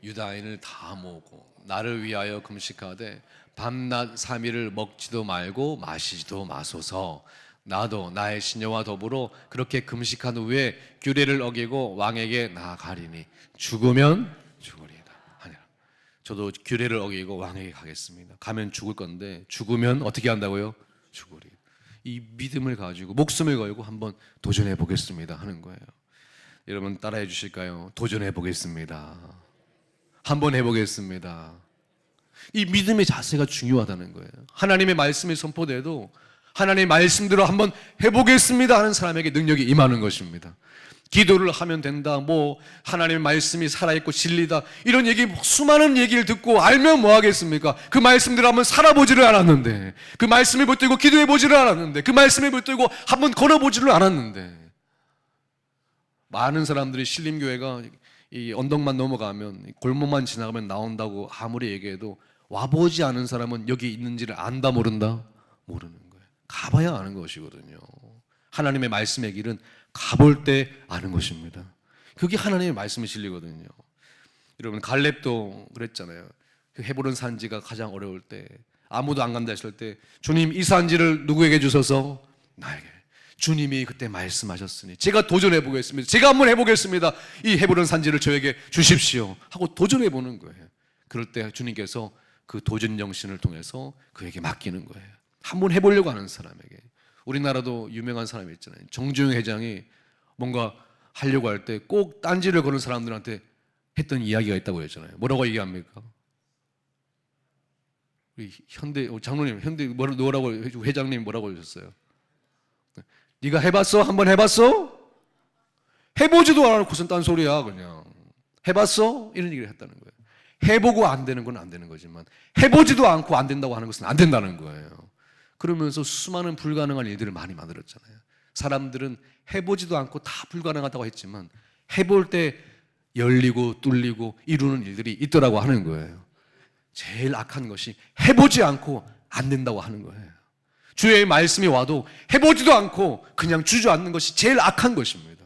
유다인을 다 모으고 나를 위하여 금식하되 밤낮 3일을 먹지도 말고 마시지도 마소서. 나도 나의 시녀와 더불어 그렇게 금식한 후에 규례를 어기고 왕에게 나아가리니 죽으면 죽으리이다 하니라. 저도 규례를 어기고 왕에게 가겠습니다. 가면 죽을 건데 죽으면 어떻게 한다고요? 죽으리. 이 믿음을 가지고 목숨을 걸고 한번 도전해 보겠습니다 하는 거예요. 여러분 따라해 주실까요? 도전해 보겠습니다. 한번 해보겠습니다. 이 믿음의 자세가 중요하다는 거예요. 하나님의 말씀이 선포돼도 하나님의 말씀대로 한번 해보겠습니다 하는 사람에게 능력이 임하는 것입니다. 기도를 하면 된다, 뭐 하나님의 말씀이 살아있고 진리다 이런 얘기 수많은 얘기를 듣고 알면 뭐 하겠습니까? 그 말씀대로 한번 살아보지를 않았는데, 그 말씀을 붙들고 기도해보지를 않았는데, 그 말씀을 붙들고 한번 걸어보지를 않았는데, 많은 사람들이 신림교회가 이 언덕만 넘어가면 골목만 지나가면 나온다고 아무리 얘기해도 와보지 않은 사람은 여기 있는지를 안다 모른다? 모르는 거예요. 가봐야 아는 것이거든요. 하나님의 말씀의 길은 가볼 때 아는 것입니다. 그게 하나님의 말씀의 진리거든요. 여러분 갈렙도 그랬잖아요. 그 헤브론 산지가 가장 어려울 때 아무도 안 간다 했을 때 주님 이 산지를 누구에게 주셔서 나에게. 주님이 그때 말씀하셨으니 제가 도전해 보겠습니다. 제가 한번 해보겠습니다. 이 헤브론 산지를 저에게 주십시오 하고 도전해 보는 거예요. 그럴 때 주님께서 그 도전 정신을 통해서 그에게 맡기는 거예요. 한번 해보려고 하는 사람에게. 우리나라도 유명한 사람이 있잖아요. 정주영 회장이 뭔가 하려고 할 때 꼭 딴지를 거는 사람들한테 했던 이야기가 있다고 했잖아요. 뭐라고 얘기합니까? 우리 현대 장로님, 현대 뭐라고 회장님 뭐라고 하셨어요? 네가 해봤어? 한번 해봤어? 해보지도 않고선 딴 소리야 그냥. 해봤어? 이런 얘기를 했다는 거예요. 해보고 안 되는 건 안 되는 거지만 해보지도 않고 안 된다고 하는 것은 안 된다는 거예요. 그러면서 수많은 불가능한 일들을 많이 만들었잖아요. 사람들은 해보지도 않고 다 불가능하다고 했지만 해볼 때 열리고 뚫리고 이루는 일들이 있더라고 하는 거예요. 제일 악한 것이 해보지 않고 안 된다고 하는 거예요. 주의 말씀이 와도 해보지도 않고 그냥 주저앉는 것이 제일 악한 것입니다.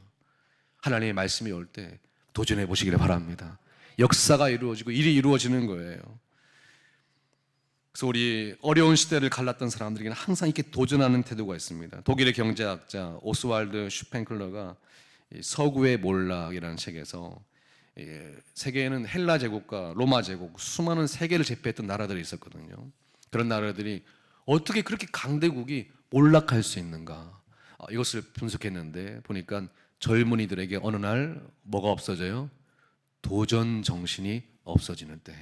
하나님의 말씀이 올 때 도전해 보시기를 바랍니다. 역사가 이루어지고 일이 이루어지는 거예요. 그래서 우리 어려운 시대를 갈랐던 사람들에게는 항상 이렇게 도전하는 태도가 있습니다. 독일의 경제학자 오스왈드 슈펜클러가 서구의 몰락이라는 책에서 세계에는 헬라 제국과 로마 제국, 수많은 세계를 제패했던 나라들이 있었거든요. 그런 나라들이 어떻게 그렇게 강대국이 몰락할 수 있는가? 이것을 분석했는데 보니까 젊은이들에게 어느 날 뭐가 없어져요? 도전 정신이 없어지는 때.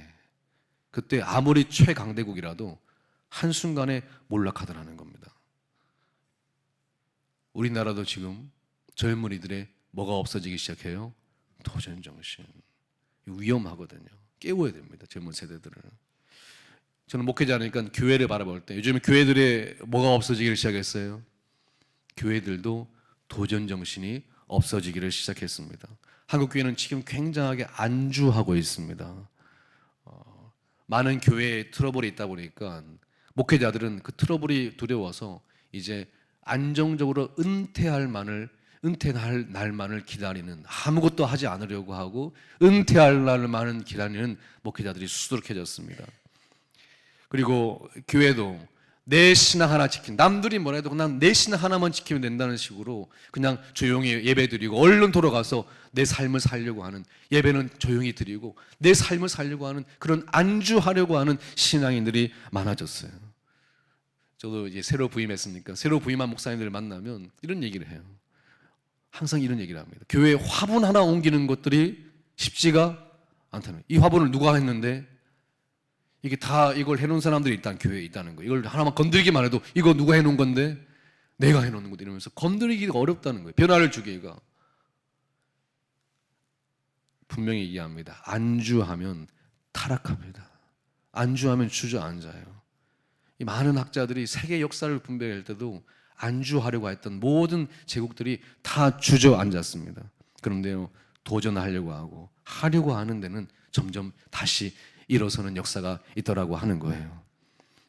그때 아무리 최강대국이라도 한순간에 몰락하더라는 겁니다. 우리나라도 지금 젊은이들의 뭐가 없어지기 시작해요? 도전 정신. 위험하거든요. 깨워야 됩니다. 젊은 세대들은. 저는 목회자니까 교회를 바라볼 때 요즘 교회들의 뭐가 없어지기를 시작했어요? 교회들도 도전 정신이 없어지기를 시작했습니다. 한국 교회는 지금 굉장하게 안주하고 있습니다. 많은 교회에 트러블이 있다 보니까 목회자들은 그 트러블이 두려워서 이제 안정적으로 은퇴할 날만을 기다리는, 아무것도 하지 않으려고 하고 은퇴할 날만을 기다리는 목회자들이 수두룩해졌습니다. 그리고 교회도 내 신앙 하나 지킨, 남들이 뭐래도 그냥 내 신앙 하나만 지키면 된다는 식으로 그냥 조용히 예배 드리고 얼른 돌아가서 내 삶을 살려고 하는, 예배는 조용히 드리고 내 삶을 살려고 하는 그런 안주하려고 하는 신앙인들이 많아졌어요. 저도 이제 새로 부임했으니까 새로 부임한 목사님들을 만나면 이런 얘기를 해요. 항상 이런 얘기를 합니다. 교회에 화분 하나 옮기는 것들이 쉽지가 않다는 거예요. 이 화분을 누가 했는데, 이게 다 이걸 해놓은 사람들이 일단 교회에 있다는 거예요. 이걸 하나만 건드리기만 해도 이거 누가 해놓은 건데, 내가 해놓은 건데, 이러면서 건드리기가 어렵다는 거예요. 변화를 주기가. 분명히 얘기합니다. 안주하면 타락합니다. 안주하면 주저앉아요. 이 많은 학자들이 세계 역사를 분별할 때도 안주하려고 했던 모든 제국들이 다 주저앉았습니다. 그런데요, 도전하려고 하려고 하는 데는 점점 다시 일어서는 역사가 있더라고 하는 거예요.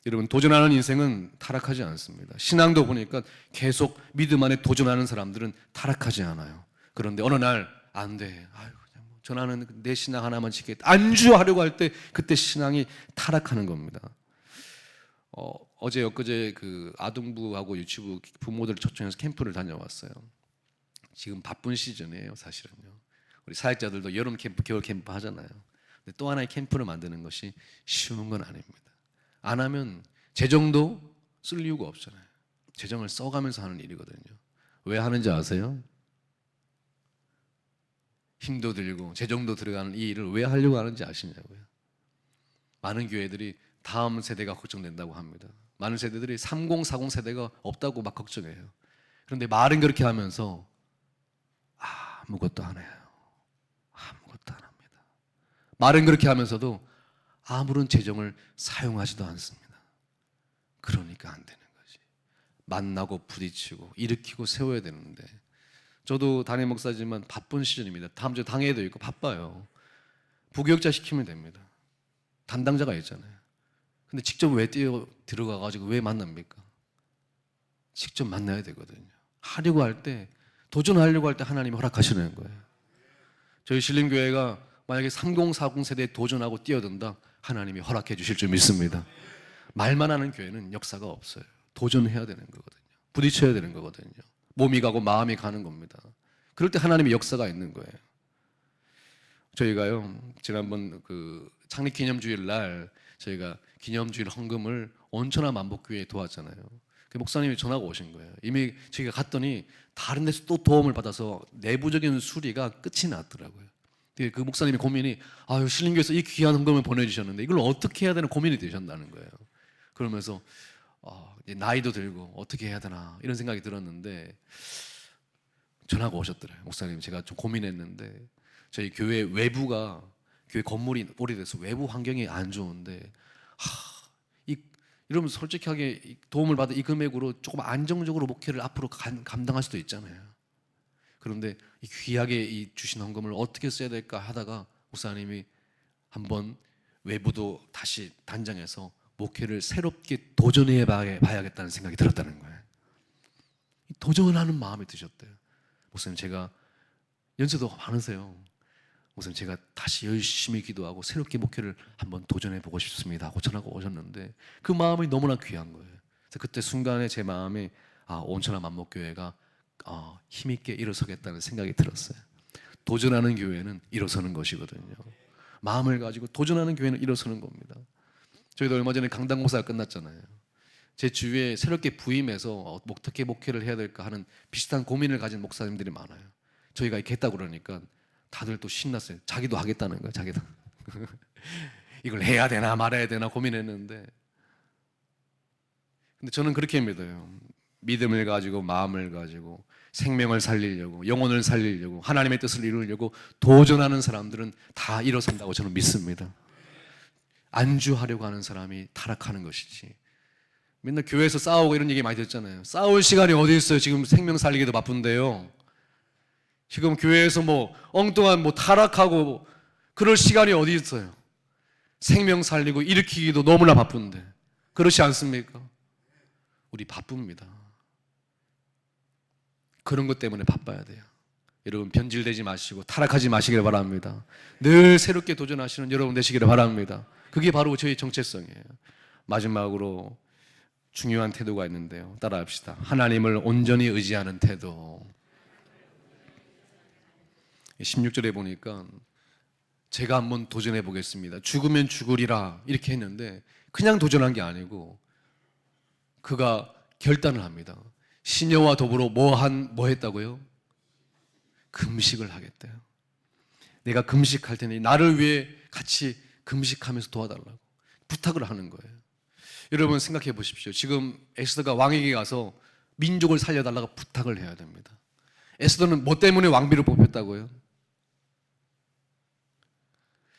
여러분, 도전하는 인생은 타락하지 않습니다. 신앙도 보니까 계속 믿음 안에 도전하는 사람들은 타락하지 않아요. 그런데 어느 날 안 돼. 아이고, 전하는 내 신앙 하나만 지키겠다. 안주하려고 할 때 그때 신앙이 타락하는 겁니다. 어제 엊그제 그 아동부하고 유치부 부모들 초청해서 캠프를 다녀왔어요. 지금 바쁜 시즌이에요, 사실은요. 우리 사역자들도 여름 캠프, 겨울 캠프 하잖아요. 근데 또 하나의 캠프를 만드는 것이 쉬운 건 아닙니다. 안 하면 재정도 쓸 이유가 없잖아요. 재정을 써가면서 하는 일이거든요. 왜 하는지 아세요? 힘도 들고 재정도 들어가는 이 일을 왜 하려고 하는지 아시냐고요. 많은 교회들이 다음 세대가 걱정된다고 합니다. 많은 세대들이 30, 40 세대가 없다고 막 걱정해요. 그런데 말은 그렇게 하면서 아무것도 안 해요. 아무것도 안 합니다. 말은 그렇게 하면서도 아무런 재정을 사용하지도 않습니다. 그러니까 안 되는 거지. 만나고 부딪히고 일으키고 세워야 되는데, 저도 담임 목사지만 바쁜 시즌입니다. 다음 주 당회도 있고 바빠요. 부교육자 시키면 됩니다. 담당자가 있잖아요. 근데 직접 왜 들어가가지고 왜 만납니까? 직접 만나야 되거든요. 하려고 할 때, 도전하려고 할 때 하나님이 허락하시는 거예요. 저희 신림교회가 만약에 30, 40 세대에 도전하고 뛰어든다, 하나님이 허락해 주실 줄 믿습니다. 말만 하는 교회는 역사가 없어요. 도전해야 되는 거거든요. 부딪혀야 되는 거거든요. 몸이 가고 마음이 가는 겁니다. 그럴 때 하나님의 역사가 있는 거예요. 저희가요, 지난번 그 창립기념주일 날 저희가 기념주일 헌금을 온천하 만복교회에 도왔잖아요. 그 목사님이 전화가 오신 거예요. 이미 저희가 갔더니 다른 데서 또 도움을 받아서 내부적인 수리가 끝이 났더라고요. 그 목사님의 고민이, 신림교회에서 이 귀한 헌금을 보내주셨는데 이걸 어떻게 해야 되는 고민이 되셨다는 거예요. 그러면서 나이도 들고 어떻게 해야 되나 이런 생각이 들었는데, 전화가 오셨더래요. 목사님, 제가 좀 고민했는데 저희 교회 외부가, 교회 건물이 오래돼서 외부 환경이 안 좋은데, 이러면 솔직하게 도움을 받은 이 금액으로 조금 안정적으로 목회를 앞으로 감당할 수도 있잖아요. 그런데 이 귀하게 주신 헌금을 어떻게 써야 될까 하다가 목사님이 한번 외부도 다시 단장해서 목회를 새롭게 도전해 봐야겠다는 생각이 들었다는 거예요. 도전하는 마음이 드셨대요. 목사님, 제가 연세도 많으세요. 목사님, 제가 다시 열심히 기도하고 새롭게 목회를 한번 도전해 보고 싶습니다 하고 전화가 오셨는데, 그 마음이 너무나 귀한 거예요. 그래서 그때 순간에 제 마음에 온천하 만목교회가 힘있게 일어서겠다는 생각이 들었어요. 도전하는 교회는 일어서는 것이거든요. 마음을 가지고 도전하는 교회는 일어서는 겁니다. 저희도 얼마 전에 강당 목사가 끝났잖아요. 제 주위에 새롭게 부임해서 어떻게 목회를 해야 될까 하는 비슷한 고민을 가진 목사님들이 많아요. 저희가 이렇게 했다고 그러니까 다들 또 신났어요. 자기도 하겠다는 거예요. 자기도. 이걸 해야 되나 말아야 되나 고민했는데, 근데 저는 그렇게 믿어요. 믿음을 가지고 마음을 가지고 생명을 살리려고, 영혼을 살리려고, 하나님의 뜻을 이루려고 도전하는 사람들은 다 일어선다고 저는 믿습니다. 안주하려고 하는 사람이 타락하는 것이지. 맨날 교회에서 싸우고 이런 얘기 많이 듣잖아요. 싸울 시간이 어디 있어요? 지금 생명 살리기도 바쁜데요. 지금 교회에서 뭐 엉뚱한 뭐 타락하고 그럴 시간이 어디 있어요? 생명 살리고 일으키기도 너무나 바쁜데. 그렇지 않습니까? 우리 바쁩니다. 그런 것 때문에 바빠야 돼요. 여러분 변질되지 마시고 타락하지 마시길 바랍니다. 늘 새롭게 도전하시는 여러분 되시기를 바랍니다. 그게 바로 저희 정체성이에요. 마지막으로 중요한 태도가 있는데요. 따라합시다. 하나님을 온전히 의지하는 태도. 16절에 보니까 제가 한번 도전해 보겠습니다. 죽으면 죽으리라 이렇게 했는데 그냥 도전한 게 아니고 그가 결단을 합니다. 시녀와 더불어 뭐 했다고요? 금식을 하겠대요. 내가 금식할 테니 나를 위해 같이 금식하면서 도와달라고 부탁을 하는 거예요. 여러분 생각해 보십시오. 지금 에스더가 왕에게 가서 민족을 살려달라고 부탁을 해야 됩니다. 에스더는 뭐 때문에 왕비로 뽑혔다고요?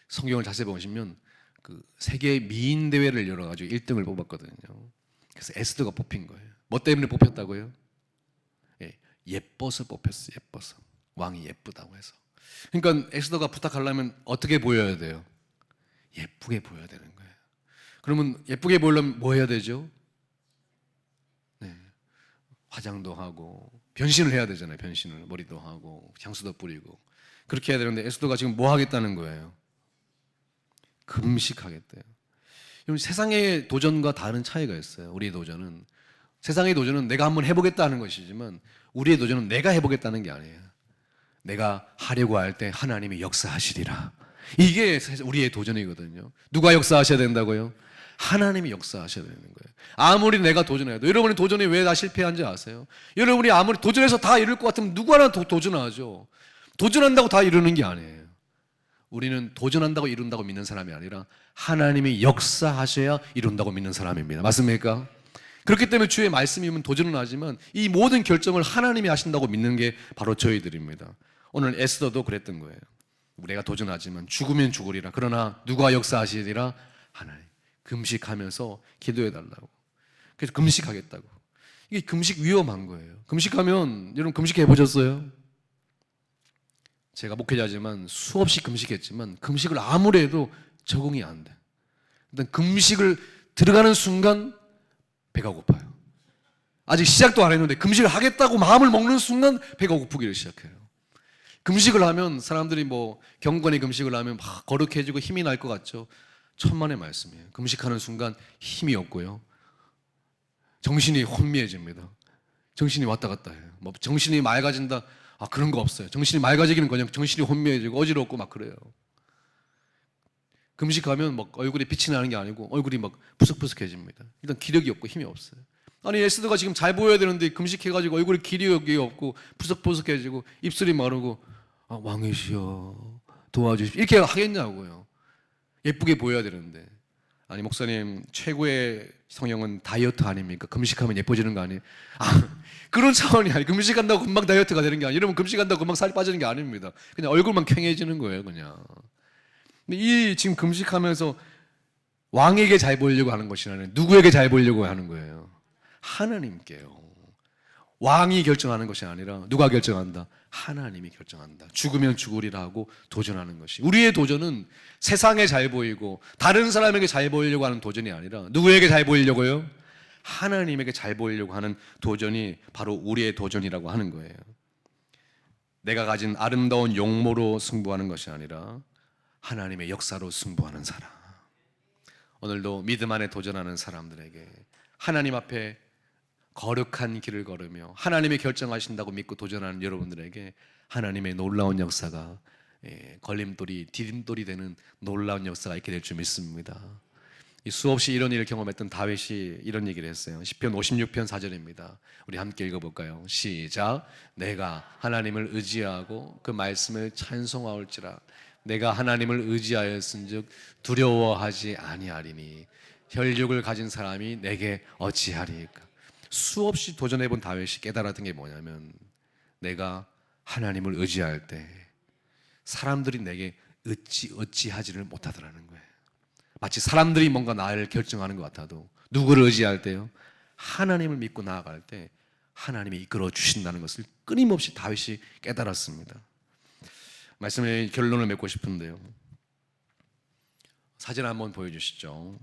성경을 자세히 보시면 그 세계 미인 대회를 열어가지고 1등을 뽑았거든요. 그래서 에스더가 뽑힌 거예요. 뭐 때문에 뽑혔다고요? 예뻐서 뽑혔어요. 예뻐서. 왕이 예쁘다고 해서. 그러니까 에스더가 부탁하려면 어떻게 보여야 돼요? 예쁘게 보여야 되는 거예요. 그러면 예쁘게 보이려면 뭐 해야 되죠? 네. 화장도 하고 변신을 해야 되잖아요. 변신을 머리도 하고 향수도 뿌리고 그렇게 해야 되는데 에스더가 지금 뭐 하겠다는 거예요? 금식하겠대요. 여러분 세상의 도전과 다른 차이가 있어요. 우리의 도전은 세상의 도전은 내가 한번 해보겠다는 것이지만 우리의 도전은 내가 해보겠다는 게 아니에요. 내가 하려고 할 때 하나님이 역사하시리라. 이게 우리의 도전이거든요. 누가 역사하셔야 된다고요? 하나님이 역사하셔야 되는 거예요. 아무리 내가 도전해도 여러분이 도전이 왜 다 실패한지 아세요? 여러분이 아무리 도전해서 다 이룰 것 같으면 누구 하나 도전하죠. 도전한다고 다 이루는 게 아니에요. 우리는 도전한다고 이룬다고 믿는 사람이 아니라 하나님이 역사하셔야 이룬다고 믿는 사람입니다. 맞습니까? 그렇기 때문에 주의 말씀이면 도전은 하지만 이 모든 결정을 하나님이 하신다고 믿는 게 바로 저희들입니다. 오늘 에스더도 그랬던 거예요. 내가 도전하지만 죽으면 죽으리라. 그러나 누가 역사하시리라? 하나님. 금식하면서 기도해달라고. 그래서 금식하겠다고. 이게 금식 위험한 거예요. 금식하면 여러분 금식해 보셨어요? 제가 목회자지만 수없이 금식했지만 금식을 아무리 해도 적응이 안 돼. 일단 금식을 들어가는 순간 배가 고파요. 아직 시작도 안 했는데 금식을 하겠다고 마음을 먹는 순간 배가 고프기를 시작해요. 금식을 하면 사람들이 뭐 경건히 금식을 하면 막 거룩해지고 힘이 날 것 같죠. 천만의 말씀이에요. 금식하는 순간 힘이 없고요. 정신이 혼미해집니다. 정신이 왔다 갔다 해요. 뭐 정신이 맑아진다. 그런 거 없어요. 정신이 맑아지기는 그냥 정신이 혼미해지고 어지럽고 막 그래요. 금식하면 막 얼굴에 빛이 나는 게 아니고 얼굴이 막 푸석푸석해집니다. 일단 기력이 없고 힘이 없어요. 아니 에스더가 지금 잘 보여야 되는데 금식해가지고 얼굴에 기력이 없고 푸석푸석해지고 입술이 마르고 왕이시여 도와주십시오 이렇게 하겠냐고요. 예쁘게 보여야 되는데. 아니 목사님 최고의 성형은 다이어트 아닙니까? 금식하면 예뻐지는 거 아니에요? 그런 차원이 아니에요. 금식한다고 금방 다이어트가 되는 게 아니에요. 여러분 금식한다고 금방 살이 빠지는 게 아닙니다. 그냥 얼굴만 캥해지는 거예요 그냥. 근데 이 지금 금식하면서 왕에게 잘 보이려고 하는 것이 아니라 누구에게 잘 보이려고 하는 거예요? 하나님께요. 왕이 결정하는 것이 아니라 누가 결정한다? 하나님이 결정한다. 죽으면 죽으리라 하고 도전하는 것이. 우리의 도전은 세상에 잘 보이고 다른 사람에게 잘 보이려고 하는 도전이 아니라 누구에게 잘 보이려고요? 하나님에게 잘 보이려고 하는 도전이 바로 우리의 도전이라고 하는 거예요. 내가 가진 아름다운 용모로 승부하는 것이 아니라 하나님의 역사로 승부하는 사람. 오늘도 믿음 안에 도전하는 사람들에게 하나님 앞에 거룩한 길을 걸으며 하나님이 결정하신다고 믿고 도전하는 여러분들에게 하나님의 놀라운 역사가 걸림돌이 디딤돌이 되는 놀라운 역사가 있게 될 줄 믿습니다. 수없이 이런 일을 경험했던 다윗이 이런 얘기를 했어요. 시편 56편 4절입니다. 우리 함께 읽어볼까요? 시작. 내가 하나님을 의지하고 그 말씀을 찬송하올지라. 내가 하나님을 의지하였은즉 두려워하지 아니하리니 혈육을 가진 사람이 내게 어찌하리까. 수없이 도전해본 다윗이 깨달았던 게 뭐냐면 내가 하나님을 의지할 때 사람들이 내게 어찌하지를 못하더라는 거예요. 마치 사람들이 뭔가 나를 결정하는 것 같아도 누구를 의지할 때요? 하나님을 믿고 나아갈 때 하나님이 이끌어 주신다는 것을 끊임없이 다윗이 깨달았습니다. 말씀의 결론을 맺고 싶은데요. 사진 한번 보여주시죠.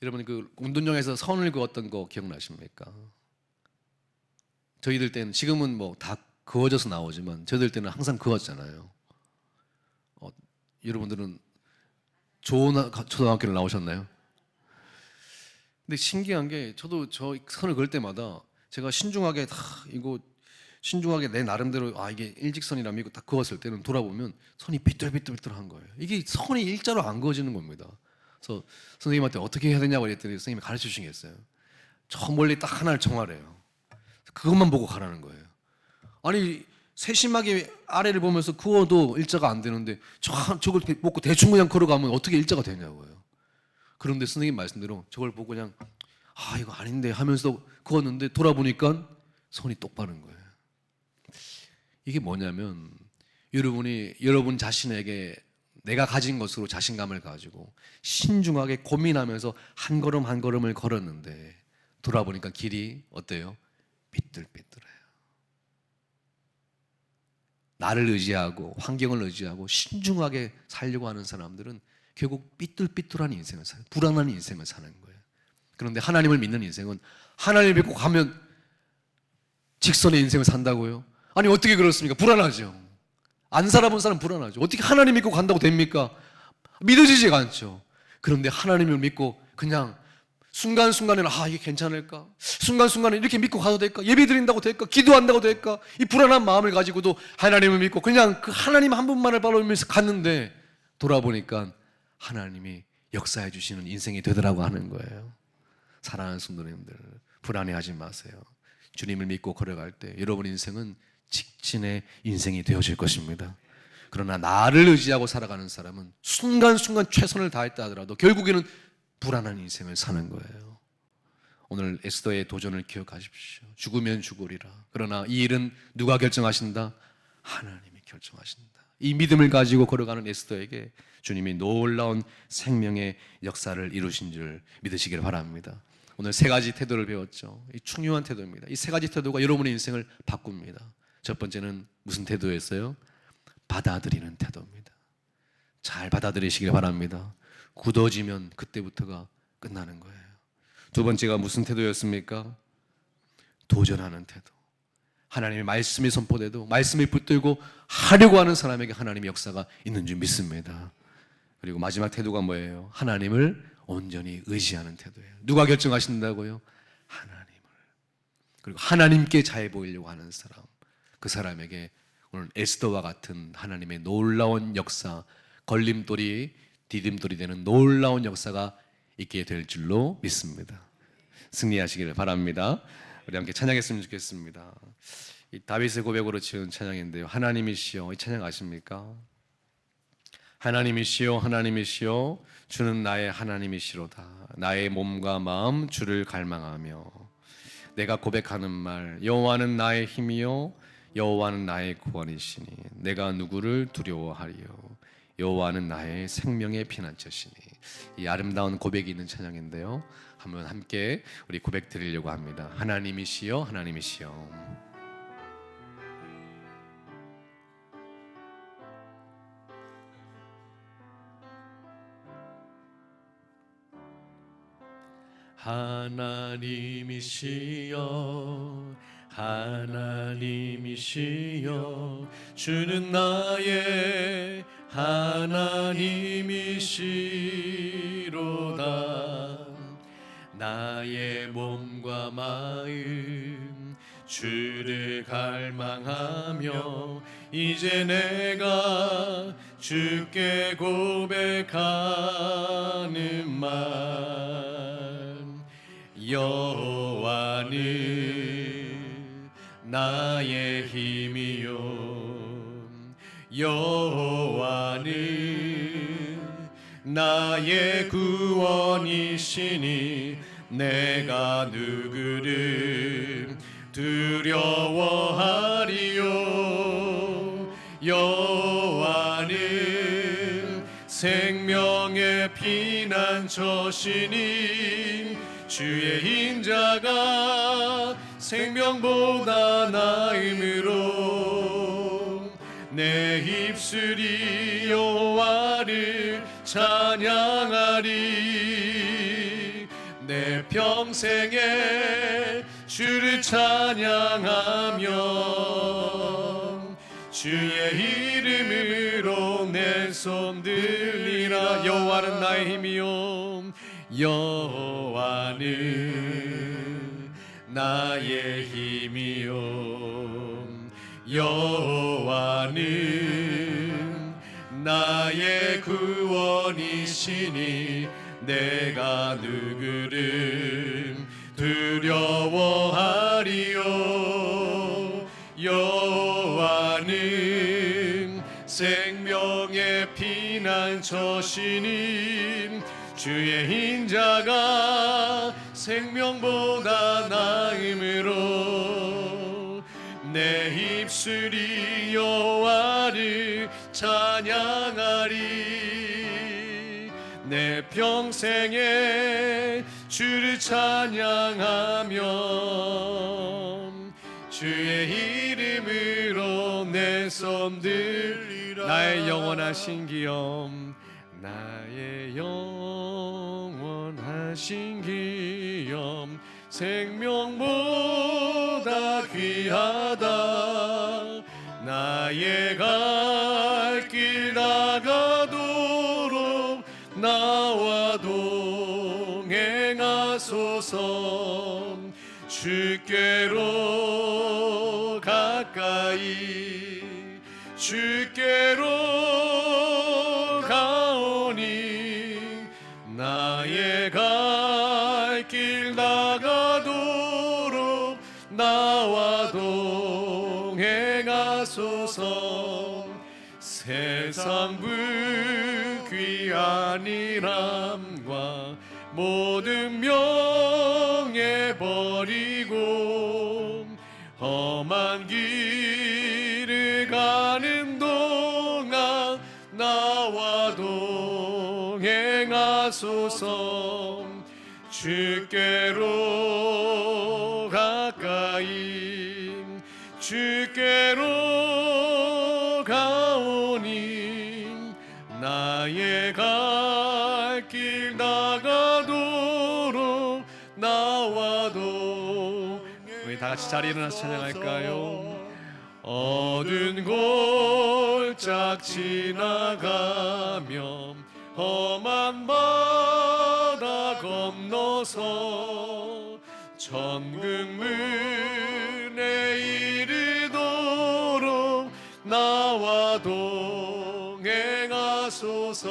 여러분 그 운동장에서 선을 그었던 거 기억나십니까? 저희들 때는 지금은 뭐 다 그어져서 나오지만 저희들 때는 항상 그었잖아요. 여러분들은 좋은 초등학교를 나오셨나요? 근데 신기한 게 저도 저 선을 그을 때마다 제가 신중하게 내 나름대로 이게 일직선이라면 이거 딱 그었을 때는 돌아보면 선이 삐뚤삐뚤한 거예요. 이게 선이 일자로 안 그어지는 겁니다. 그래서 선생님한테 어떻게 해야 되냐고 그랬더니 선생님이 가르쳐 주신 게 있어요. 저 멀리 딱 하나를 정하래요. 그것만 보고 가라는 거예요. 아니 세심하게 아래를 보면서 그어도 일자가 안 되는데 저걸 보고 대충 그냥 걸어가면 어떻게 일자가 되냐고요. 그런데 선생님 말씀대로 저걸 보고 그냥 이거 아닌데 하면서 그었는데 돌아보니까 선이 똑바른 거예요. 이게 뭐냐면 여러분 자신에게 내가 가진 것으로 자신감을 가지고 신중하게 고민하면서 한 걸음 한 걸음을 걸었는데 돌아보니까 길이 어때요? 삐뚤삐뚤해요. 나를 의지하고 환경을 의지하고 신중하게 살려고 하는 사람들은 결국 삐뚤삐뚤한 인생을 살아요. 불안한 인생을 사는 거예요. 그런데 하나님을 믿는 인생은 하나님을 믿고 가면 직선의 인생을 산다고요? 아니 어떻게 그렇습니까? 불안하죠. 안 살아본 사람 불안하죠. 어떻게 하나님 믿고 간다고 됩니까? 믿어지지가 않죠. 그런데 하나님을 믿고 그냥 순간순간에는 이게 괜찮을까? 순간순간에 이렇게 믿고 가도 될까? 예배 드린다고 될까? 기도한다고 될까? 이 불안한 마음을 가지고도 하나님을 믿고 그냥 그 하나님 한 분만을 바라보면서 갔는데 돌아보니까 하나님이 역사해 주시는 인생이 되더라고 하는 거예요. 사랑하는 성도님들, 불안해하지 마세요. 주님을 믿고 걸어갈 때 여러분 인생은 직진의 인생이 되어질 것입니다. 그러나 나를 의지하고 살아가는 사람은 순간순간 최선을 다했다 하더라도 결국에는 불안한 인생을 사는 거예요. 오늘 에스더의 도전을 기억하십시오. 죽으면 죽으리라. 그러나 이 일은 누가 결정하신다? 하나님이 결정하신다. 이 믿음을 가지고 걸어가는 에스더에게 주님이 놀라운 생명의 역사를 이루신 줄 믿으시길 바랍니다. 오늘 세 가지 태도를 배웠죠. 이 중요한 태도입니다. 이 세 가지 태도가 여러분의 인생을 바꿉니다. 첫 번째는 무슨 태도였어요? 받아들이는 태도입니다. 잘 받아들이시길 바랍니다. 굳어지면 그때부터가 끝나는 거예요. 두 번째가 무슨 태도였습니까? 도전하는 태도. 하나님의 말씀이 선포돼도 말씀이 붙들고 하려고 하는 사람에게 하나님의 역사가 있는 줄 믿습니다. 그리고 마지막 태도가 뭐예요? 하나님을 온전히 의지하는 태도예요. 누가 결정하신다고요? 하나님을. 그리고 하나님께 잘 보이려고 하는 사람, 그 사람에게 오늘 에스더와 같은 하나님의 놀라운 역사, 걸림돌이 디딤돌이 되는 놀라운 역사가 있게 될 줄로 믿습니다. 승리하시기를 바랍니다. 우리 함께 찬양했으면 좋겠습니다. 이 다윗의 고백으로 지은 찬양인데요. 하나님이시여, 이 찬양 아십니까? 하나님이시여, 하나님이시여, 주는 나의 하나님이시로다. 나의 몸과 마음 주를 갈망하며 내가 고백하는 말, 여호와는 나의 힘이요 여호와는 나의 구원이시니 내가 누구를 두려워하리요. 여호와는 나의 생명의 피난처시니. 이 아름다운 고백이 있는 찬양인데요. 한번 함께 우리 고백 드리려고 합니다. 하나님이시여, 하나님이시여. 하나님이시여, 하나님이시여, 주는 나의 하나님이시로다. 나의 몸과 마음 주를 갈망하며 이제 내가 주께 고백하는 말 여호와는 나의 힘이요 여호와는 나의 구원이시니 내가 누구를 두려워하리요 여호와는 생명의 피난처시니 주의 인자가 생명보다 나음으로 내 입술이 여호와를 찬양하리 내 평생에 주를 찬양하며 주의 이름으로 내 손 들리라 여호와는 나의 힘이요 여호와는 나의 힘이요 여호와는 나의 구원이시니 내가 누구를 두려워하리요 여호와는 생명의 피난처시니 주의 인자가 생명보다 나음으로 내 입술이 여호와를 찬양하리 내 평생에 주를 찬양하며 주의 이름으로 내 손 들리라 나의 영원하신 기염 나의 영원하신 기염 생명보다 귀하다 나의 갈 길 나가도록 나와 동행하소서 주께로 가까이 주께로 가오니 나의 갈 길 나가도록 나와 동행하소서 세상 불귀한 일함과 모든 명예 버리고 험한 길을 가는 동안 나와 동행하소서 주께로 가까이 주께로 가오니 나의 갈 길 나가도록 나와 우리 다 같이 자리에 일어나서 찬양할까요? 어두운 골짝 지나가며 험한 바다 건너서 천국 문에 이르도록 나와 동행하소서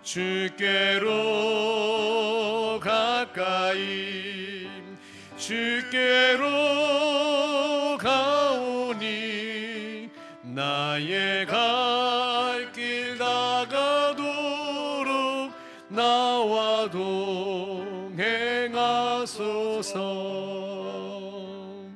주께로 가까이 주께로 가오니 나의 갈 길 나가도록 나와 동행하소서.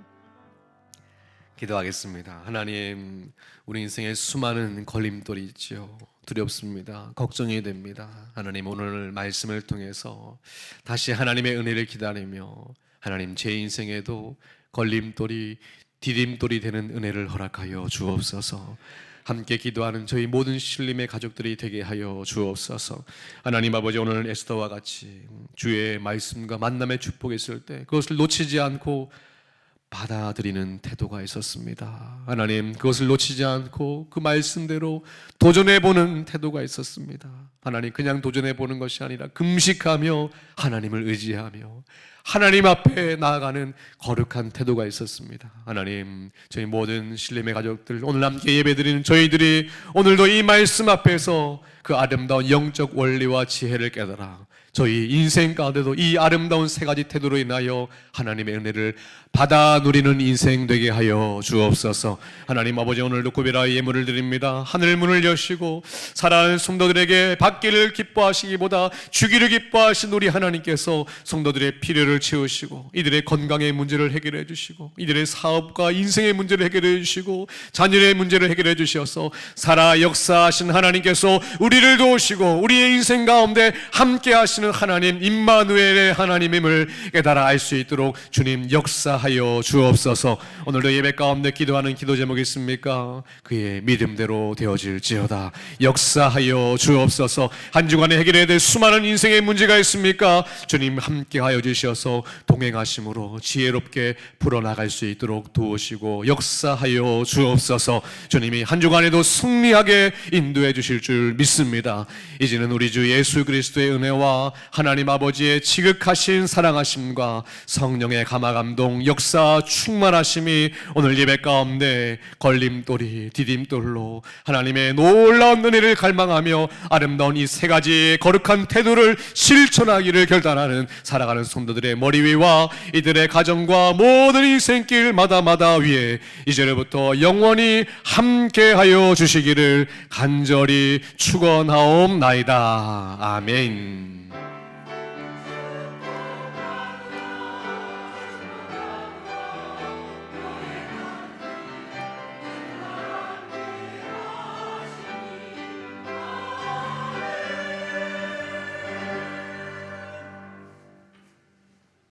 기도하겠습니다. 하나님, 우리 인생에 수많은 걸림돌이 있지요. 두렵습니다. 걱정이 됩니다. 하나님, 오늘 말씀을 통해서 다시 하나님의 은혜를 기다리며 하나님, 제 인생에도 걸림돌이 디딤돌이 되는 은혜를 허락하여 주옵소서. 함께 기도하는 저희 모든 신림의 가족들이 되게 하여 주옵소서. 하나님 아버지, 오늘 에스더와 같이 주의 말씀과 만남의 축복이 있을 때 그것을 놓치지 않고 받아들이는 태도가 있었습니다. 하나님, 그것을 놓치지 않고 그 말씀대로 도전해보는 태도가 있었습니다. 하나님, 그냥 도전해보는 것이 아니라 금식하며 하나님을 의지하며 하나님 앞에 나아가는 거룩한 태도가 있었습니다. 하나님, 저희 모든 신림의 가족들, 오늘 함께 예배드리는 저희들이 오늘도 이 말씀 앞에서 그 아름다운 영적 원리와 지혜를 깨달아 저희 인생 가운데도 이 아름다운 세 가지 태도로 인하여 하나님의 은혜를 받아 누리는 인생 되게 하여 주옵소서. 하나님 아버지, 오늘도 구별하여 예물을 드립니다. 하늘 문을 여시고 사랑하는 성도들에게 받기를 기뻐하시기보다 주기를 기뻐하신 우리 하나님께서 성도들의 필요를 채우시고 이들의 건강의 문제를 해결해 주시고 이들의 사업과 인생의 문제를 해결해 주시고 자녀의 문제를 해결해 주셔서 살아 역사하신 하나님께서 우리를 도우시고 우리의 인생 가운데 함께 하시는 하나님 임마누엘의 하나님임을 깨달아 알 수 있도록 주님 역사하여 주옵소서. 오늘도 예배 가운데 기도하는 기도 제목이 있습니까? 그의 믿음대로 되어질지어다. 역사하여 주옵소서. 한 주간에 해결해야 될 수많은 인생의 문제가 있습니까? 주님 함께하여 주셔서 동행하심으로 지혜롭게 풀어나갈 수 있도록 도우시고 역사하여 주옵소서. 주님이 한 주간에도 승리하게 인도해 주실 줄 믿습니다. 이제는 우리 주 예수 그리스도의 은혜와 하나님 아버지의 지극하신 사랑하심과 성령의 감화감동 역사 충만하심이 오늘 예배 가운데 걸림돌이 디딤돌로 하나님의 놀라운 은혜를 갈망하며 아름다운 이 세 가지의 거룩한 태도를 실천하기를 결단하는 살아가는 성도들의 머리 위와 이들의 가정과 모든 인생길마다 위에 이제부터 영원히 함께하여 주시기를 간절히 축원하옵나이다. 아멘.